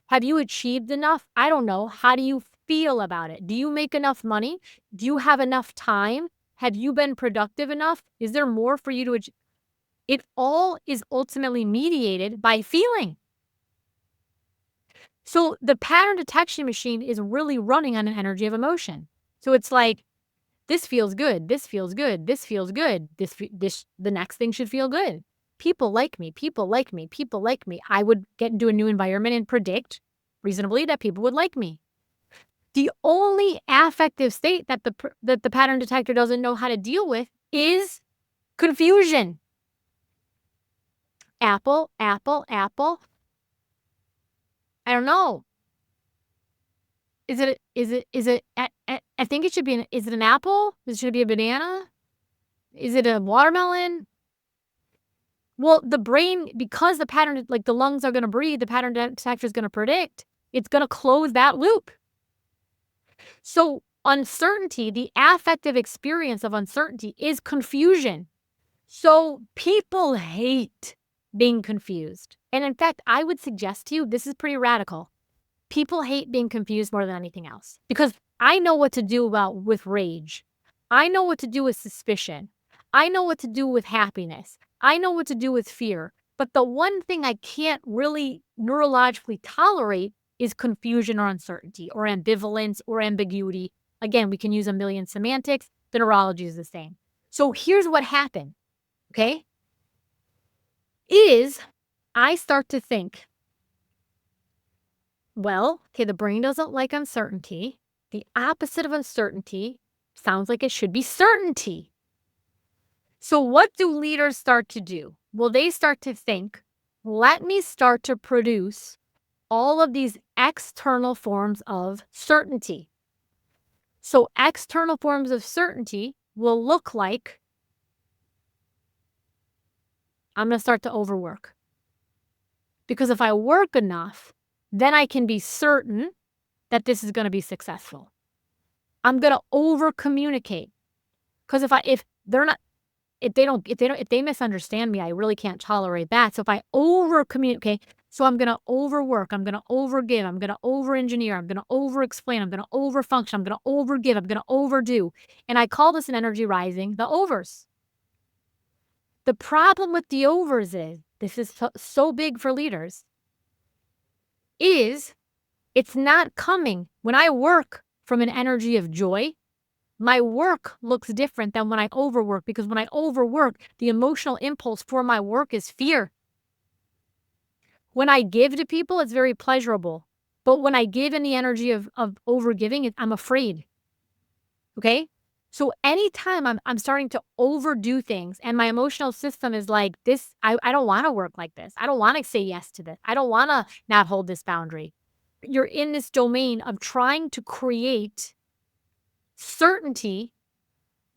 Have you achieved enough? I don't know. How do you feel about it? Do you make enough money? Do you have enough time? Have you been productive enough? Is there more for you to achieve? It all is ultimately mediated by feeling. So the pattern detection machine is really running on an energy of emotion. So it's like, this feels good. This feels good. This feels good. The next thing should feel good. People like me. People like me. People like me. I would get into a new environment and predict reasonably that people would like me. The only affective state that the pattern detector doesn't know how to deal with is confusion. Apple, apple, apple. I don't know. I think it should be is it an apple? Should it be a banana? Is it a watermelon? Well, the brain, because the pattern, like the lungs are going to breathe, the pattern detector is going to predict, it's going to close that loop. So uncertainty, the affective experience of uncertainty is confusion. So people hate being confused. And in fact, I would suggest to you, this is pretty radical. People hate being confused more than anything else because I know what to do with rage. I know what to do with suspicion. I know what to do with happiness. I know what to do with fear. But the one thing I can't really neurologically tolerate is confusion or uncertainty or ambivalence or ambiguity. Again, we can use a million semantics. The neurology is the same. So here's what happened, okay? I start to think, well, okay, the brain doesn't like uncertainty. The opposite of uncertainty sounds like it should be certainty. So what do leaders start to do? Well, they start to think, let me start to produce all of these external forms of certainty. So external forms of certainty will look like, I'm going to start to overwork. Because if I work enough, then I can be certain that this is going to be successful. I'm going to over communicate. Because if they misunderstand me, I really can't tolerate that. So if I over communicate, so I'm going to overwork, I'm going to overgive, I'm going to over engineer, I'm going to over explain, I'm going to over function, I'm going to overgive, I'm going to overdo. And I call this an energy rising, the overs. The problem with the overs is, this is so big for leaders, is it's not coming. When I work from an energy of joy, my work looks different than when I overwork, because when I overwork, the emotional impulse for my work is fear. When I give to people, it's very pleasurable. But when I give in the energy of overgiving, I'm afraid. Okay? So anytime I'm starting to overdo things and my emotional system is like this, I don't want to work like this. I don't want to say yes to this. I don't want to not hold this boundary. You're in this domain of trying to create certainty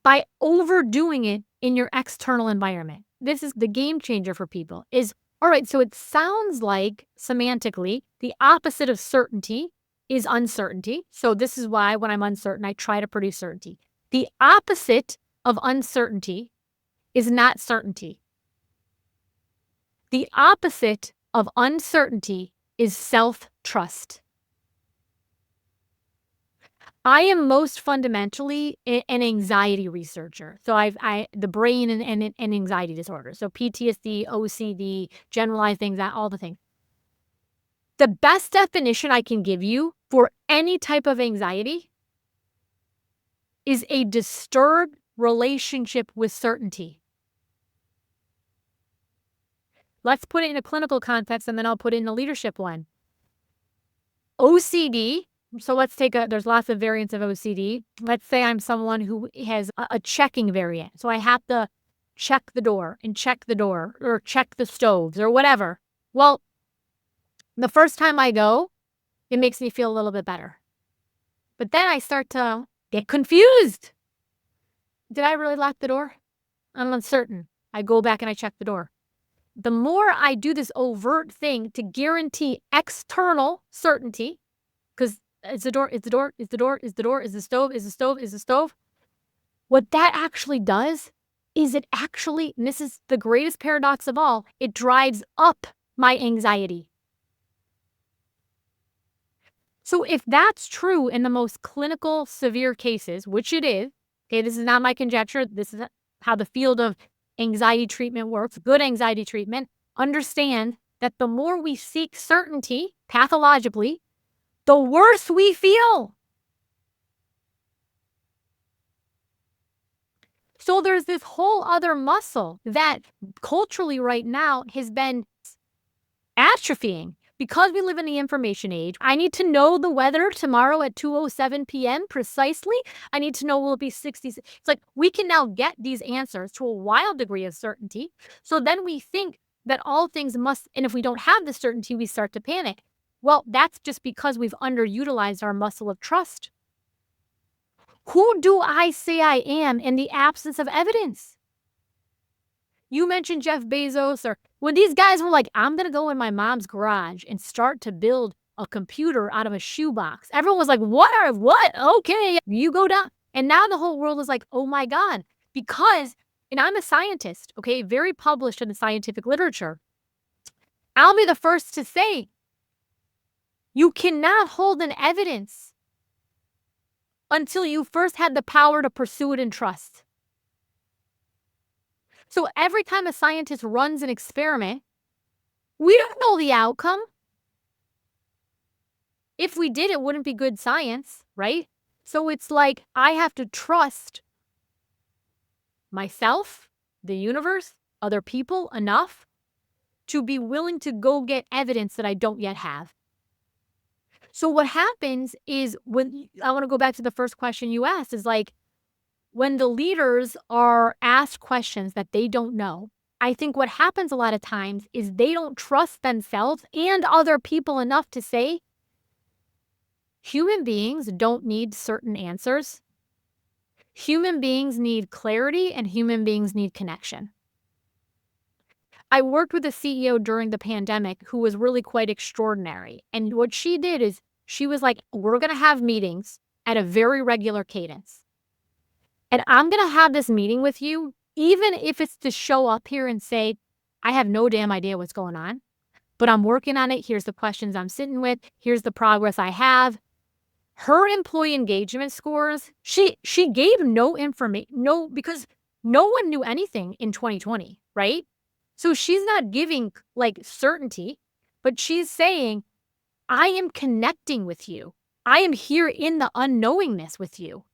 by overdoing it in your external environment. This is the game changer for people is, all right, so it sounds like semantically the opposite of certainty is uncertainty. So this is why when I'm uncertain, I try to produce certainty. The opposite of uncertainty is not certainty. The opposite of uncertainty is self-trust. I am most fundamentally an anxiety researcher. So the brain and anxiety disorders. So PTSD, OCD, generalized anxiety, all the things. The best definition I can give you for any type of anxiety is a disturbed relationship with certainty. Let's put it in a clinical context and then I'll put it in a leadership one. OCD. So let's take there's lots of variants of OCD. Let's say I'm someone who has a checking variant. So I have to check the door and check the door or check the stoves or whatever. Well, the first time I go, it makes me feel a little bit better. But then I start to get confused. Did I really lock the door? I'm uncertain. I go back and I check the door. The more I do this overt thing to guarantee external certainty, because is the door, is the door, is the door, is the door, is the stove, is the stove, is the stove. What that actually does is it actually, and this is the greatest paradox of all, it drives up my anxiety. So if that's true in the most clinical, severe cases, which it is, okay, this is not my conjecture, this is how the field of anxiety treatment works, good anxiety treatment, understand that the more we seek certainty pathologically, the worse we feel. So there's this whole other muscle that culturally right now has been atrophying. Because we live in the information age, I need to know the weather tomorrow at 2:07 p.m. precisely. I need to know will it be 60. It's like we can now get these answers to a wild degree of certainty. So then we think that all things must, and if we don't have the certainty, we start to panic. Well, that's just because we've underutilized our muscle of trust. Who do I say I am in the absence of evidence? You mentioned Jeff Bezos, or when these guys were like, I'm going to go in my mom's garage and start to build a computer out of a shoebox. Everyone was like, what? Okay, you go down. And now the whole world is like, oh my God, because, and I'm a scientist, okay, very published in the scientific literature. I'll be the first to say, you cannot hold an evidence until you first had the power to pursue it in trust. So every time a scientist runs an experiment, we don't know the outcome. If we did, it wouldn't be good science, right? So it's like I have to trust myself, the universe, other people enough to be willing to go get evidence that I don't yet have. So what happens is when I want to go back to the first question you asked is like, when the leaders are asked questions that they don't know, I think what happens a lot of times is they don't trust themselves and other people enough to say, human beings don't need certain answers. Human beings need clarity and human beings need connection. I worked with a CEO during the pandemic who was really quite extraordinary. And what she did is she was like, we're going to have meetings at a very regular cadence. And I'm going to have this meeting with you, even if it's to show up here and say, I have no damn idea what's going on, but I'm working on it. Here's the questions I'm sitting with. Here's the progress I have. Her employee engagement scores, she gave no information, because no one knew anything in 2020, right? So she's not giving like certainty, but she's saying, I am connecting with you. I am here in the unknowingness with you.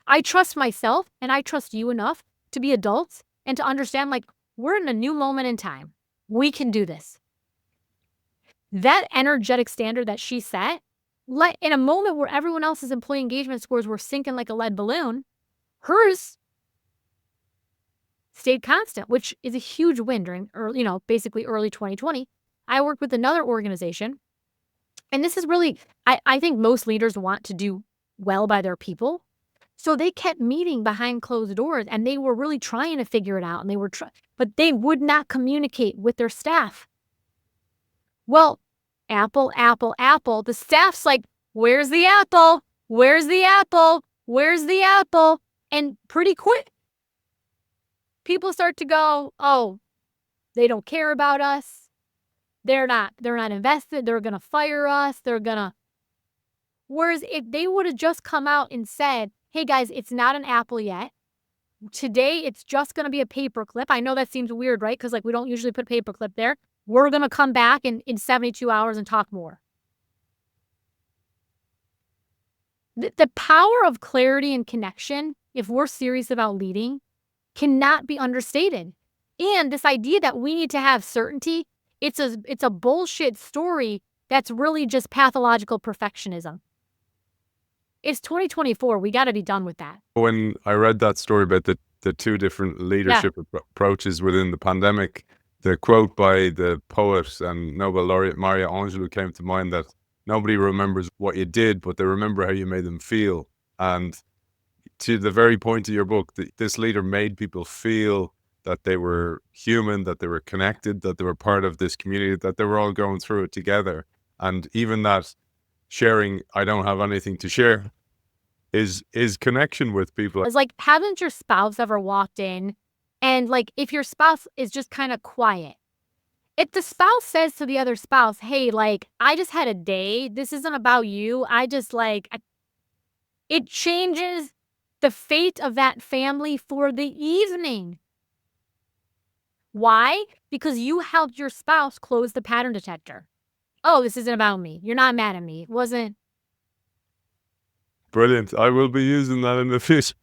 I trust myself and I trust you enough to be adults and to understand like we're in a new moment in time. We can do this. That energetic standard that she set, in a moment where everyone else's employee engagement scores were sinking like a lead balloon, hers stayed constant, which is a huge win during basically early 2020. I worked with another organization, and this is really, I think most leaders want to do well by their people. So they kept meeting behind closed doors, and they were really trying to figure it out, and but they would not communicate with their staff. Well, apple, apple, apple. The staff's like, where's the apple? Where's the apple? Where's the apple? And pretty quick, people start to go, oh, they don't care about us. They're not invested. They're going to fire us. Whereas if they would have just come out and said, hey guys, it's not an apple yet. Today, it's just going to be a paperclip. I know that seems weird, right? Because we don't usually put paperclip there. We're going to come back in 72 hours and talk more. The power of clarity and connection, if we're serious about leading, cannot be understated. And this idea that we need to have certainty, it's a bullshit story that's really just pathological perfectionism. It's 2024. We got to be done with that. When I read that story about the two different leadership approaches within the pandemic, the quote by the poet and Nobel laureate Maya Angelou came to mind, that nobody remembers what you did, but they remember how you made them feel. And to the very point of your book, this leader made people feel that they were human, that they were connected, that they were part of this community, that they were all going through it together. And even that sharing, I don't have anything to share, is connection with people. It's like, haven't your spouse ever walked in and if your spouse is just kind of quiet, if the spouse says to the other spouse, hey, I just had a day, this isn't about you, I just it changes the fate of that family for the evening. Why? Because you helped your spouse close the pattern detector. Oh, this isn't about me. You're not mad at me. It wasn't. Brilliant. I will be using that in the future.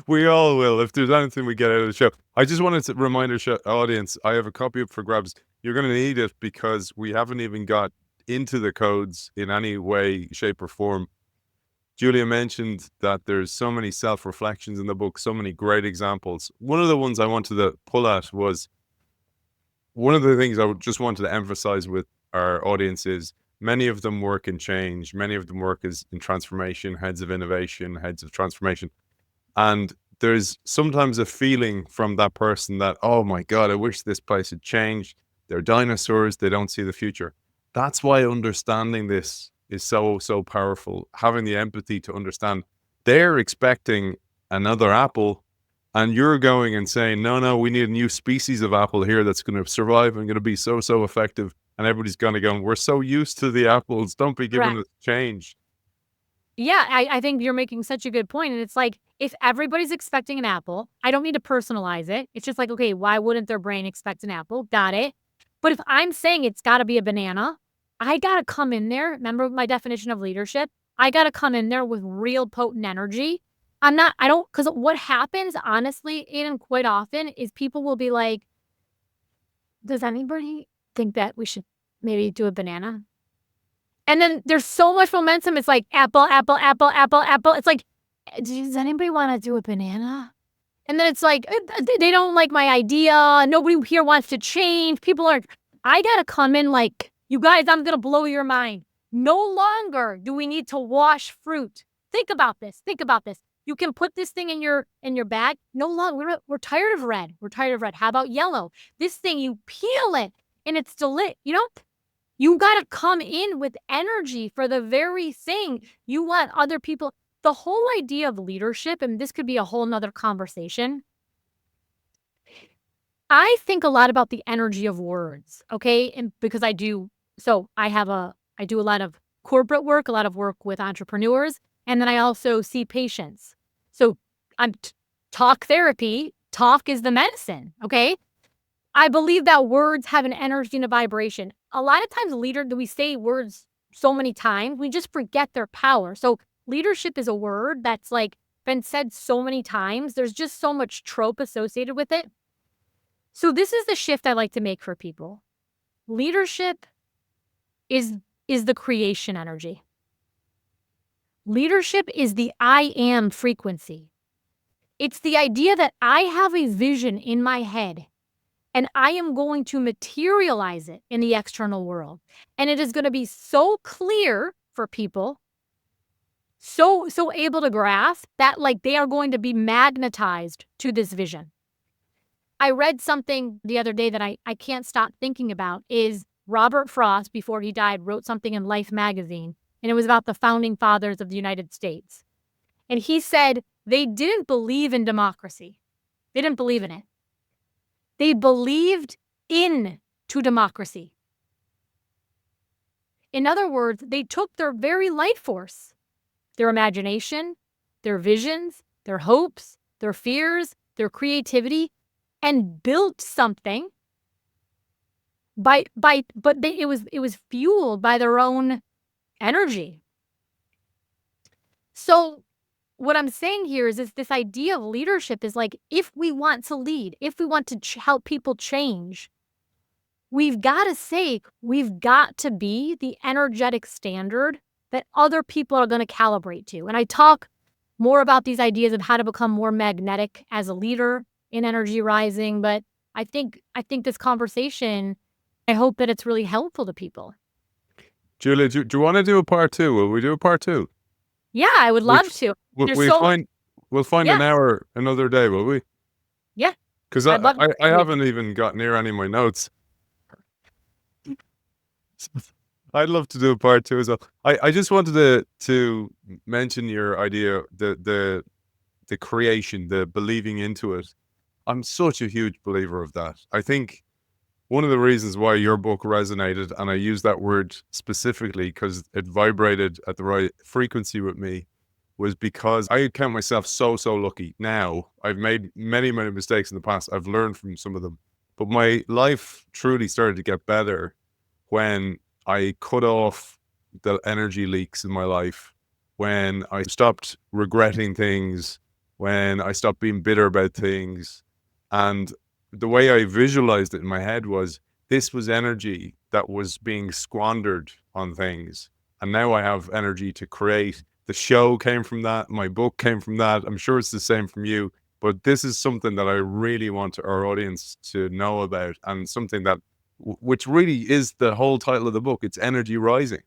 We all will, if there's anything we get out of the show. I just wanted to remind our audience, I have a copy up for grabs. You're going to need it because we haven't even got into the codes in any way, shape, or form. Julia mentioned that there's so many self-reflections in the book, so many great examples. One of the ones I wanted to pull at was, one of the things I just wanted to emphasize with our audience is, many of them work in change. Many of them work in transformation, heads of innovation, heads of transformation. And there's sometimes a feeling from that person that, oh my God, I wish this place had changed. They're dinosaurs. They don't see the future. That's why understanding this is so, so powerful. Having the empathy to understand they're expecting another apple, and you're going and saying, no, we need a new species of apple here that's going to survive and going to be so, so effective. And everybody's going to go, we're so used to the apples. Don't be giving us change. Yeah, I think you're making such a good point. And it's like, if everybody's expecting an apple, I don't need to personalize it. It's just like, okay, why wouldn't their brain expect an apple? Got it. But if I'm saying it's got to be a banana, I got to come in there. Remember my definition of leadership? I got to come in there with real potent energy. Because what happens, honestly, and quite often, is people will be like, does anybody think that we should maybe do a banana? And then there's so much momentum. It's like apple, apple, apple, apple, apple. It's like, does anybody want to do a banana? And then it's like, they don't like my idea. Nobody here wants to change. People are, I got to come in like, you guys, I'm going to blow your mind. No longer do we need to wash fruit. Think about this. Think about this. You can put this thing in your bag. No longer, we're tired of red. We're tired of red. How about yellow? This thing, you peel it and it's you got to come in with energy for the very thing you want other people. The whole idea of leadership, and this could be a whole nother conversation. I think a lot about the energy of words, okay? And because I do a lot of corporate work, a lot of work with entrepreneurs, and then I also see patients. So I'm talk therapy. Talk is the medicine, okay? I believe that words have an energy and a vibration. A lot of times we say words so many times, we just forget their power. So leadership is a word that's been said so many times. There's just so much trope associated with it. So this is the shift I like to make for people. Leadership is the creation energy. Leadership is the I am frequency. It's the idea that I have a vision in my head and I am going to materialize it in the external world. And it is going to be so clear for people, so able to grasp that like they are going to be magnetized to this vision. I read something the other day that I can't stop thinking about is Robert Frost, before he died, wrote something in Life magazine, and it was about the founding fathers of the United States. And he said they didn't believe in democracy. They didn't believe in it. They believed into democracy. In other words, they took their very life force, their imagination, their visions, their hopes, their fears, their creativity, and built something it was fueled by their own energy. So what I'm saying here is this idea of leadership is like, if we want to lead, if we want to help people change, we've got to be the energetic standard that other people are going to calibrate to. And I talk more about these ideas of how to become more magnetic as a leader in energy rising. But I think this conversation, I hope that it's really helpful to people. Julia, do you want to do a part two? Will we do a part two? Yeah, I would love to. We'll find an hour another day, will we? Yeah. Because I haven't even got near any of my notes. I'd love to do a part two as well. I just wanted to mention your idea, the creation, the believing into it. I'm such a huge believer of that. I think one of the reasons why your book resonated, and I use that word specifically because it vibrated at the right frequency with me, was because I count myself so lucky. Now, I've made many mistakes in the past. I've learned from some of them. But my life truly started to get better when I cut off the energy leaks in my life, when I stopped regretting things, when I stopped being bitter about things. And the way I visualized it in my head was this was energy that was being squandered on things. And now I have energy to create. The show came from that. My book came from that. I'm sure it's the same from you. But this is something that I really want our audience to know about, and something that, which really is the whole title of the book. It's Energy Rising.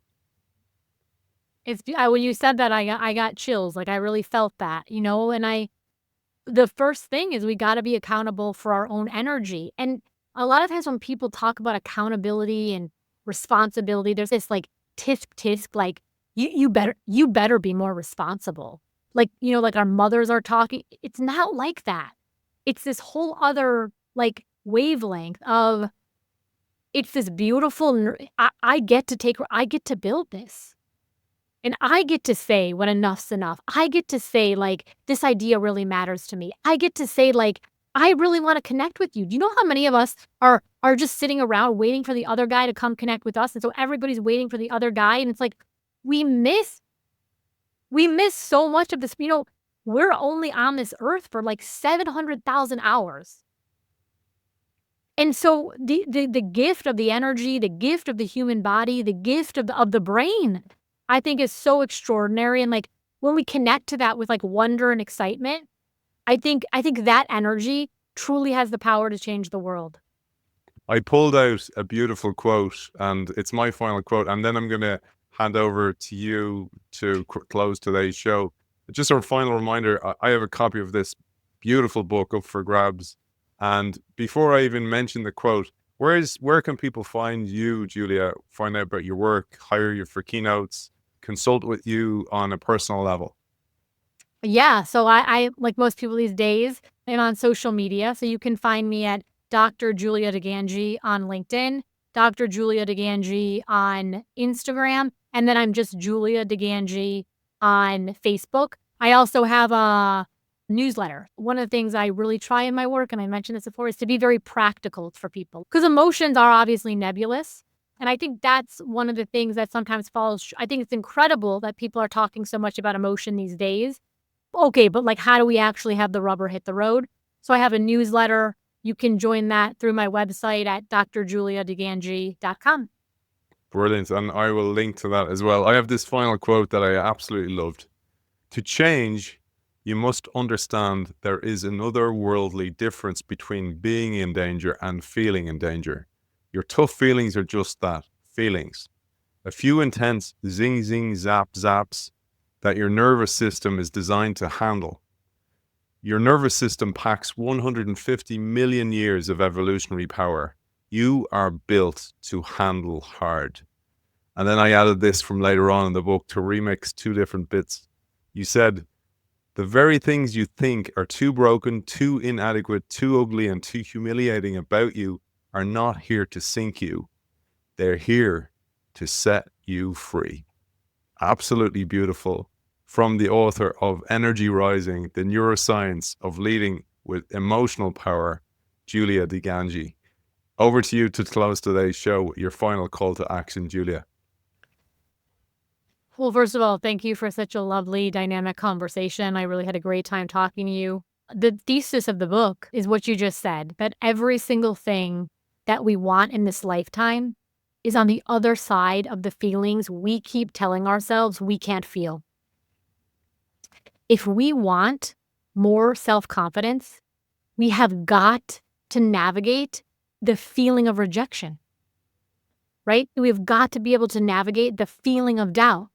When you said that, I got chills. Like, I really felt that, and the first thing is we got to be accountable for our own energy. And a lot of times when people talk about accountability and responsibility, there's this like tisk, like you better be more responsible. Like, like our mothers are talking. It's not like that. It's this whole other like wavelength of, it's this beautiful, I get to build this. And I get to say when enough's enough. I get to say, like, this idea really matters to me. I get to say, like, I really want to connect with you. Do you know how many of us are just sitting around waiting for the other guy to come connect with us? And so everybody's waiting for the other guy. And it's like, we miss so much of this. We're only on this earth for like 700,000 hours. And so the gift of the energy, the gift of the human body, the gift of the brain, I think is so extraordinary. And like when we connect to that with like wonder and excitement, I think that energy truly has the power to change the world. I pulled out a beautiful quote, and it's my final quote, and then I'm going to hand over to you to close today's show. Just a final reminder, I have a copy of this beautiful book up for grabs. And before I even mention the quote, where can people find you, Julia, find out about your work, hire you for keynotes, consult with you on a personal level? Yeah, so I like most people these days, I'm on social media. So you can find me at Dr. Julia DiGangi on LinkedIn, Dr. Julia DiGangi on Instagram, and then I'm just Julia DiGangi on Facebook. I also have a newsletter. One of the things I really try in my work, and I mentioned this before, is to be very practical for people, because emotions are obviously nebulous. And I think that's one of the things that sometimes falls. I think it's incredible that people are talking so much about emotion these days. Okay, but like, how do we actually have the rubber hit the road? So I have a newsletter. You can join that through my website at drjuliadigangi.com. Brilliant. And I will link to that as well. I have this final quote that I absolutely loved. To change, you must understand there is an otherworldly difference between being in danger and feeling in danger. Your tough feelings are just that, feelings. A few intense zing, zing, zap, zaps that your nervous system is designed to handle. Your nervous system packs 150 million years of evolutionary power. You are built to handle hard. And then I added this from later on in the book to remix two different bits. You said, the very things you think are too broken, too inadequate, too ugly, and too humiliating about you are not here to sink you. They're here to set you free. Absolutely beautiful. From the author of Energy Rising, the Neuroscience of Leading with Emotional Power, Julia DiGangi. Over to you to close today's show. Your final call to action, Julia. Well, first of all, thank you for such a lovely, dynamic conversation. I really had a great time talking to you. The thesis of the book is what you just said, that every single thing that we want in this lifetime is on the other side of the feelings we keep telling ourselves we can't feel. If we want more self-confidence, we have got to navigate the feeling of rejection, right? We've got to be able to navigate the feeling of doubt.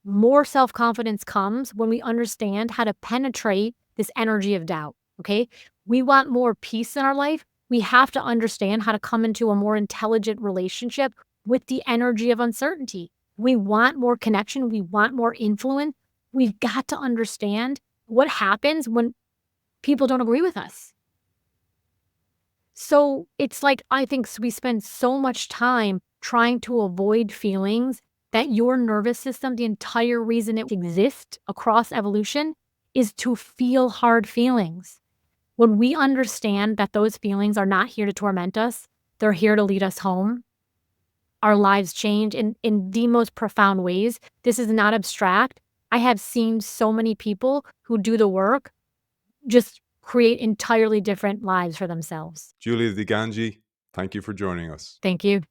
More self-confidence comes when we understand how to penetrate this energy of doubt, okay? We want more peace in our life. We have to understand how to come into a more intelligent relationship with the energy of uncertainty. We want more connection. We want more influence. We've got to understand what happens when people don't agree with us. So it's like, I think we spend so much time trying to avoid feelings that your nervous system, the entire reason it exists across evolution, is to feel hard feelings. When we understand that those feelings are not here to torment us, they're here to lead us home, our lives change in the most profound ways. This is not abstract. I have seen so many people who do the work just create entirely different lives for themselves. Julia DiGangi, thank you for joining us. Thank you.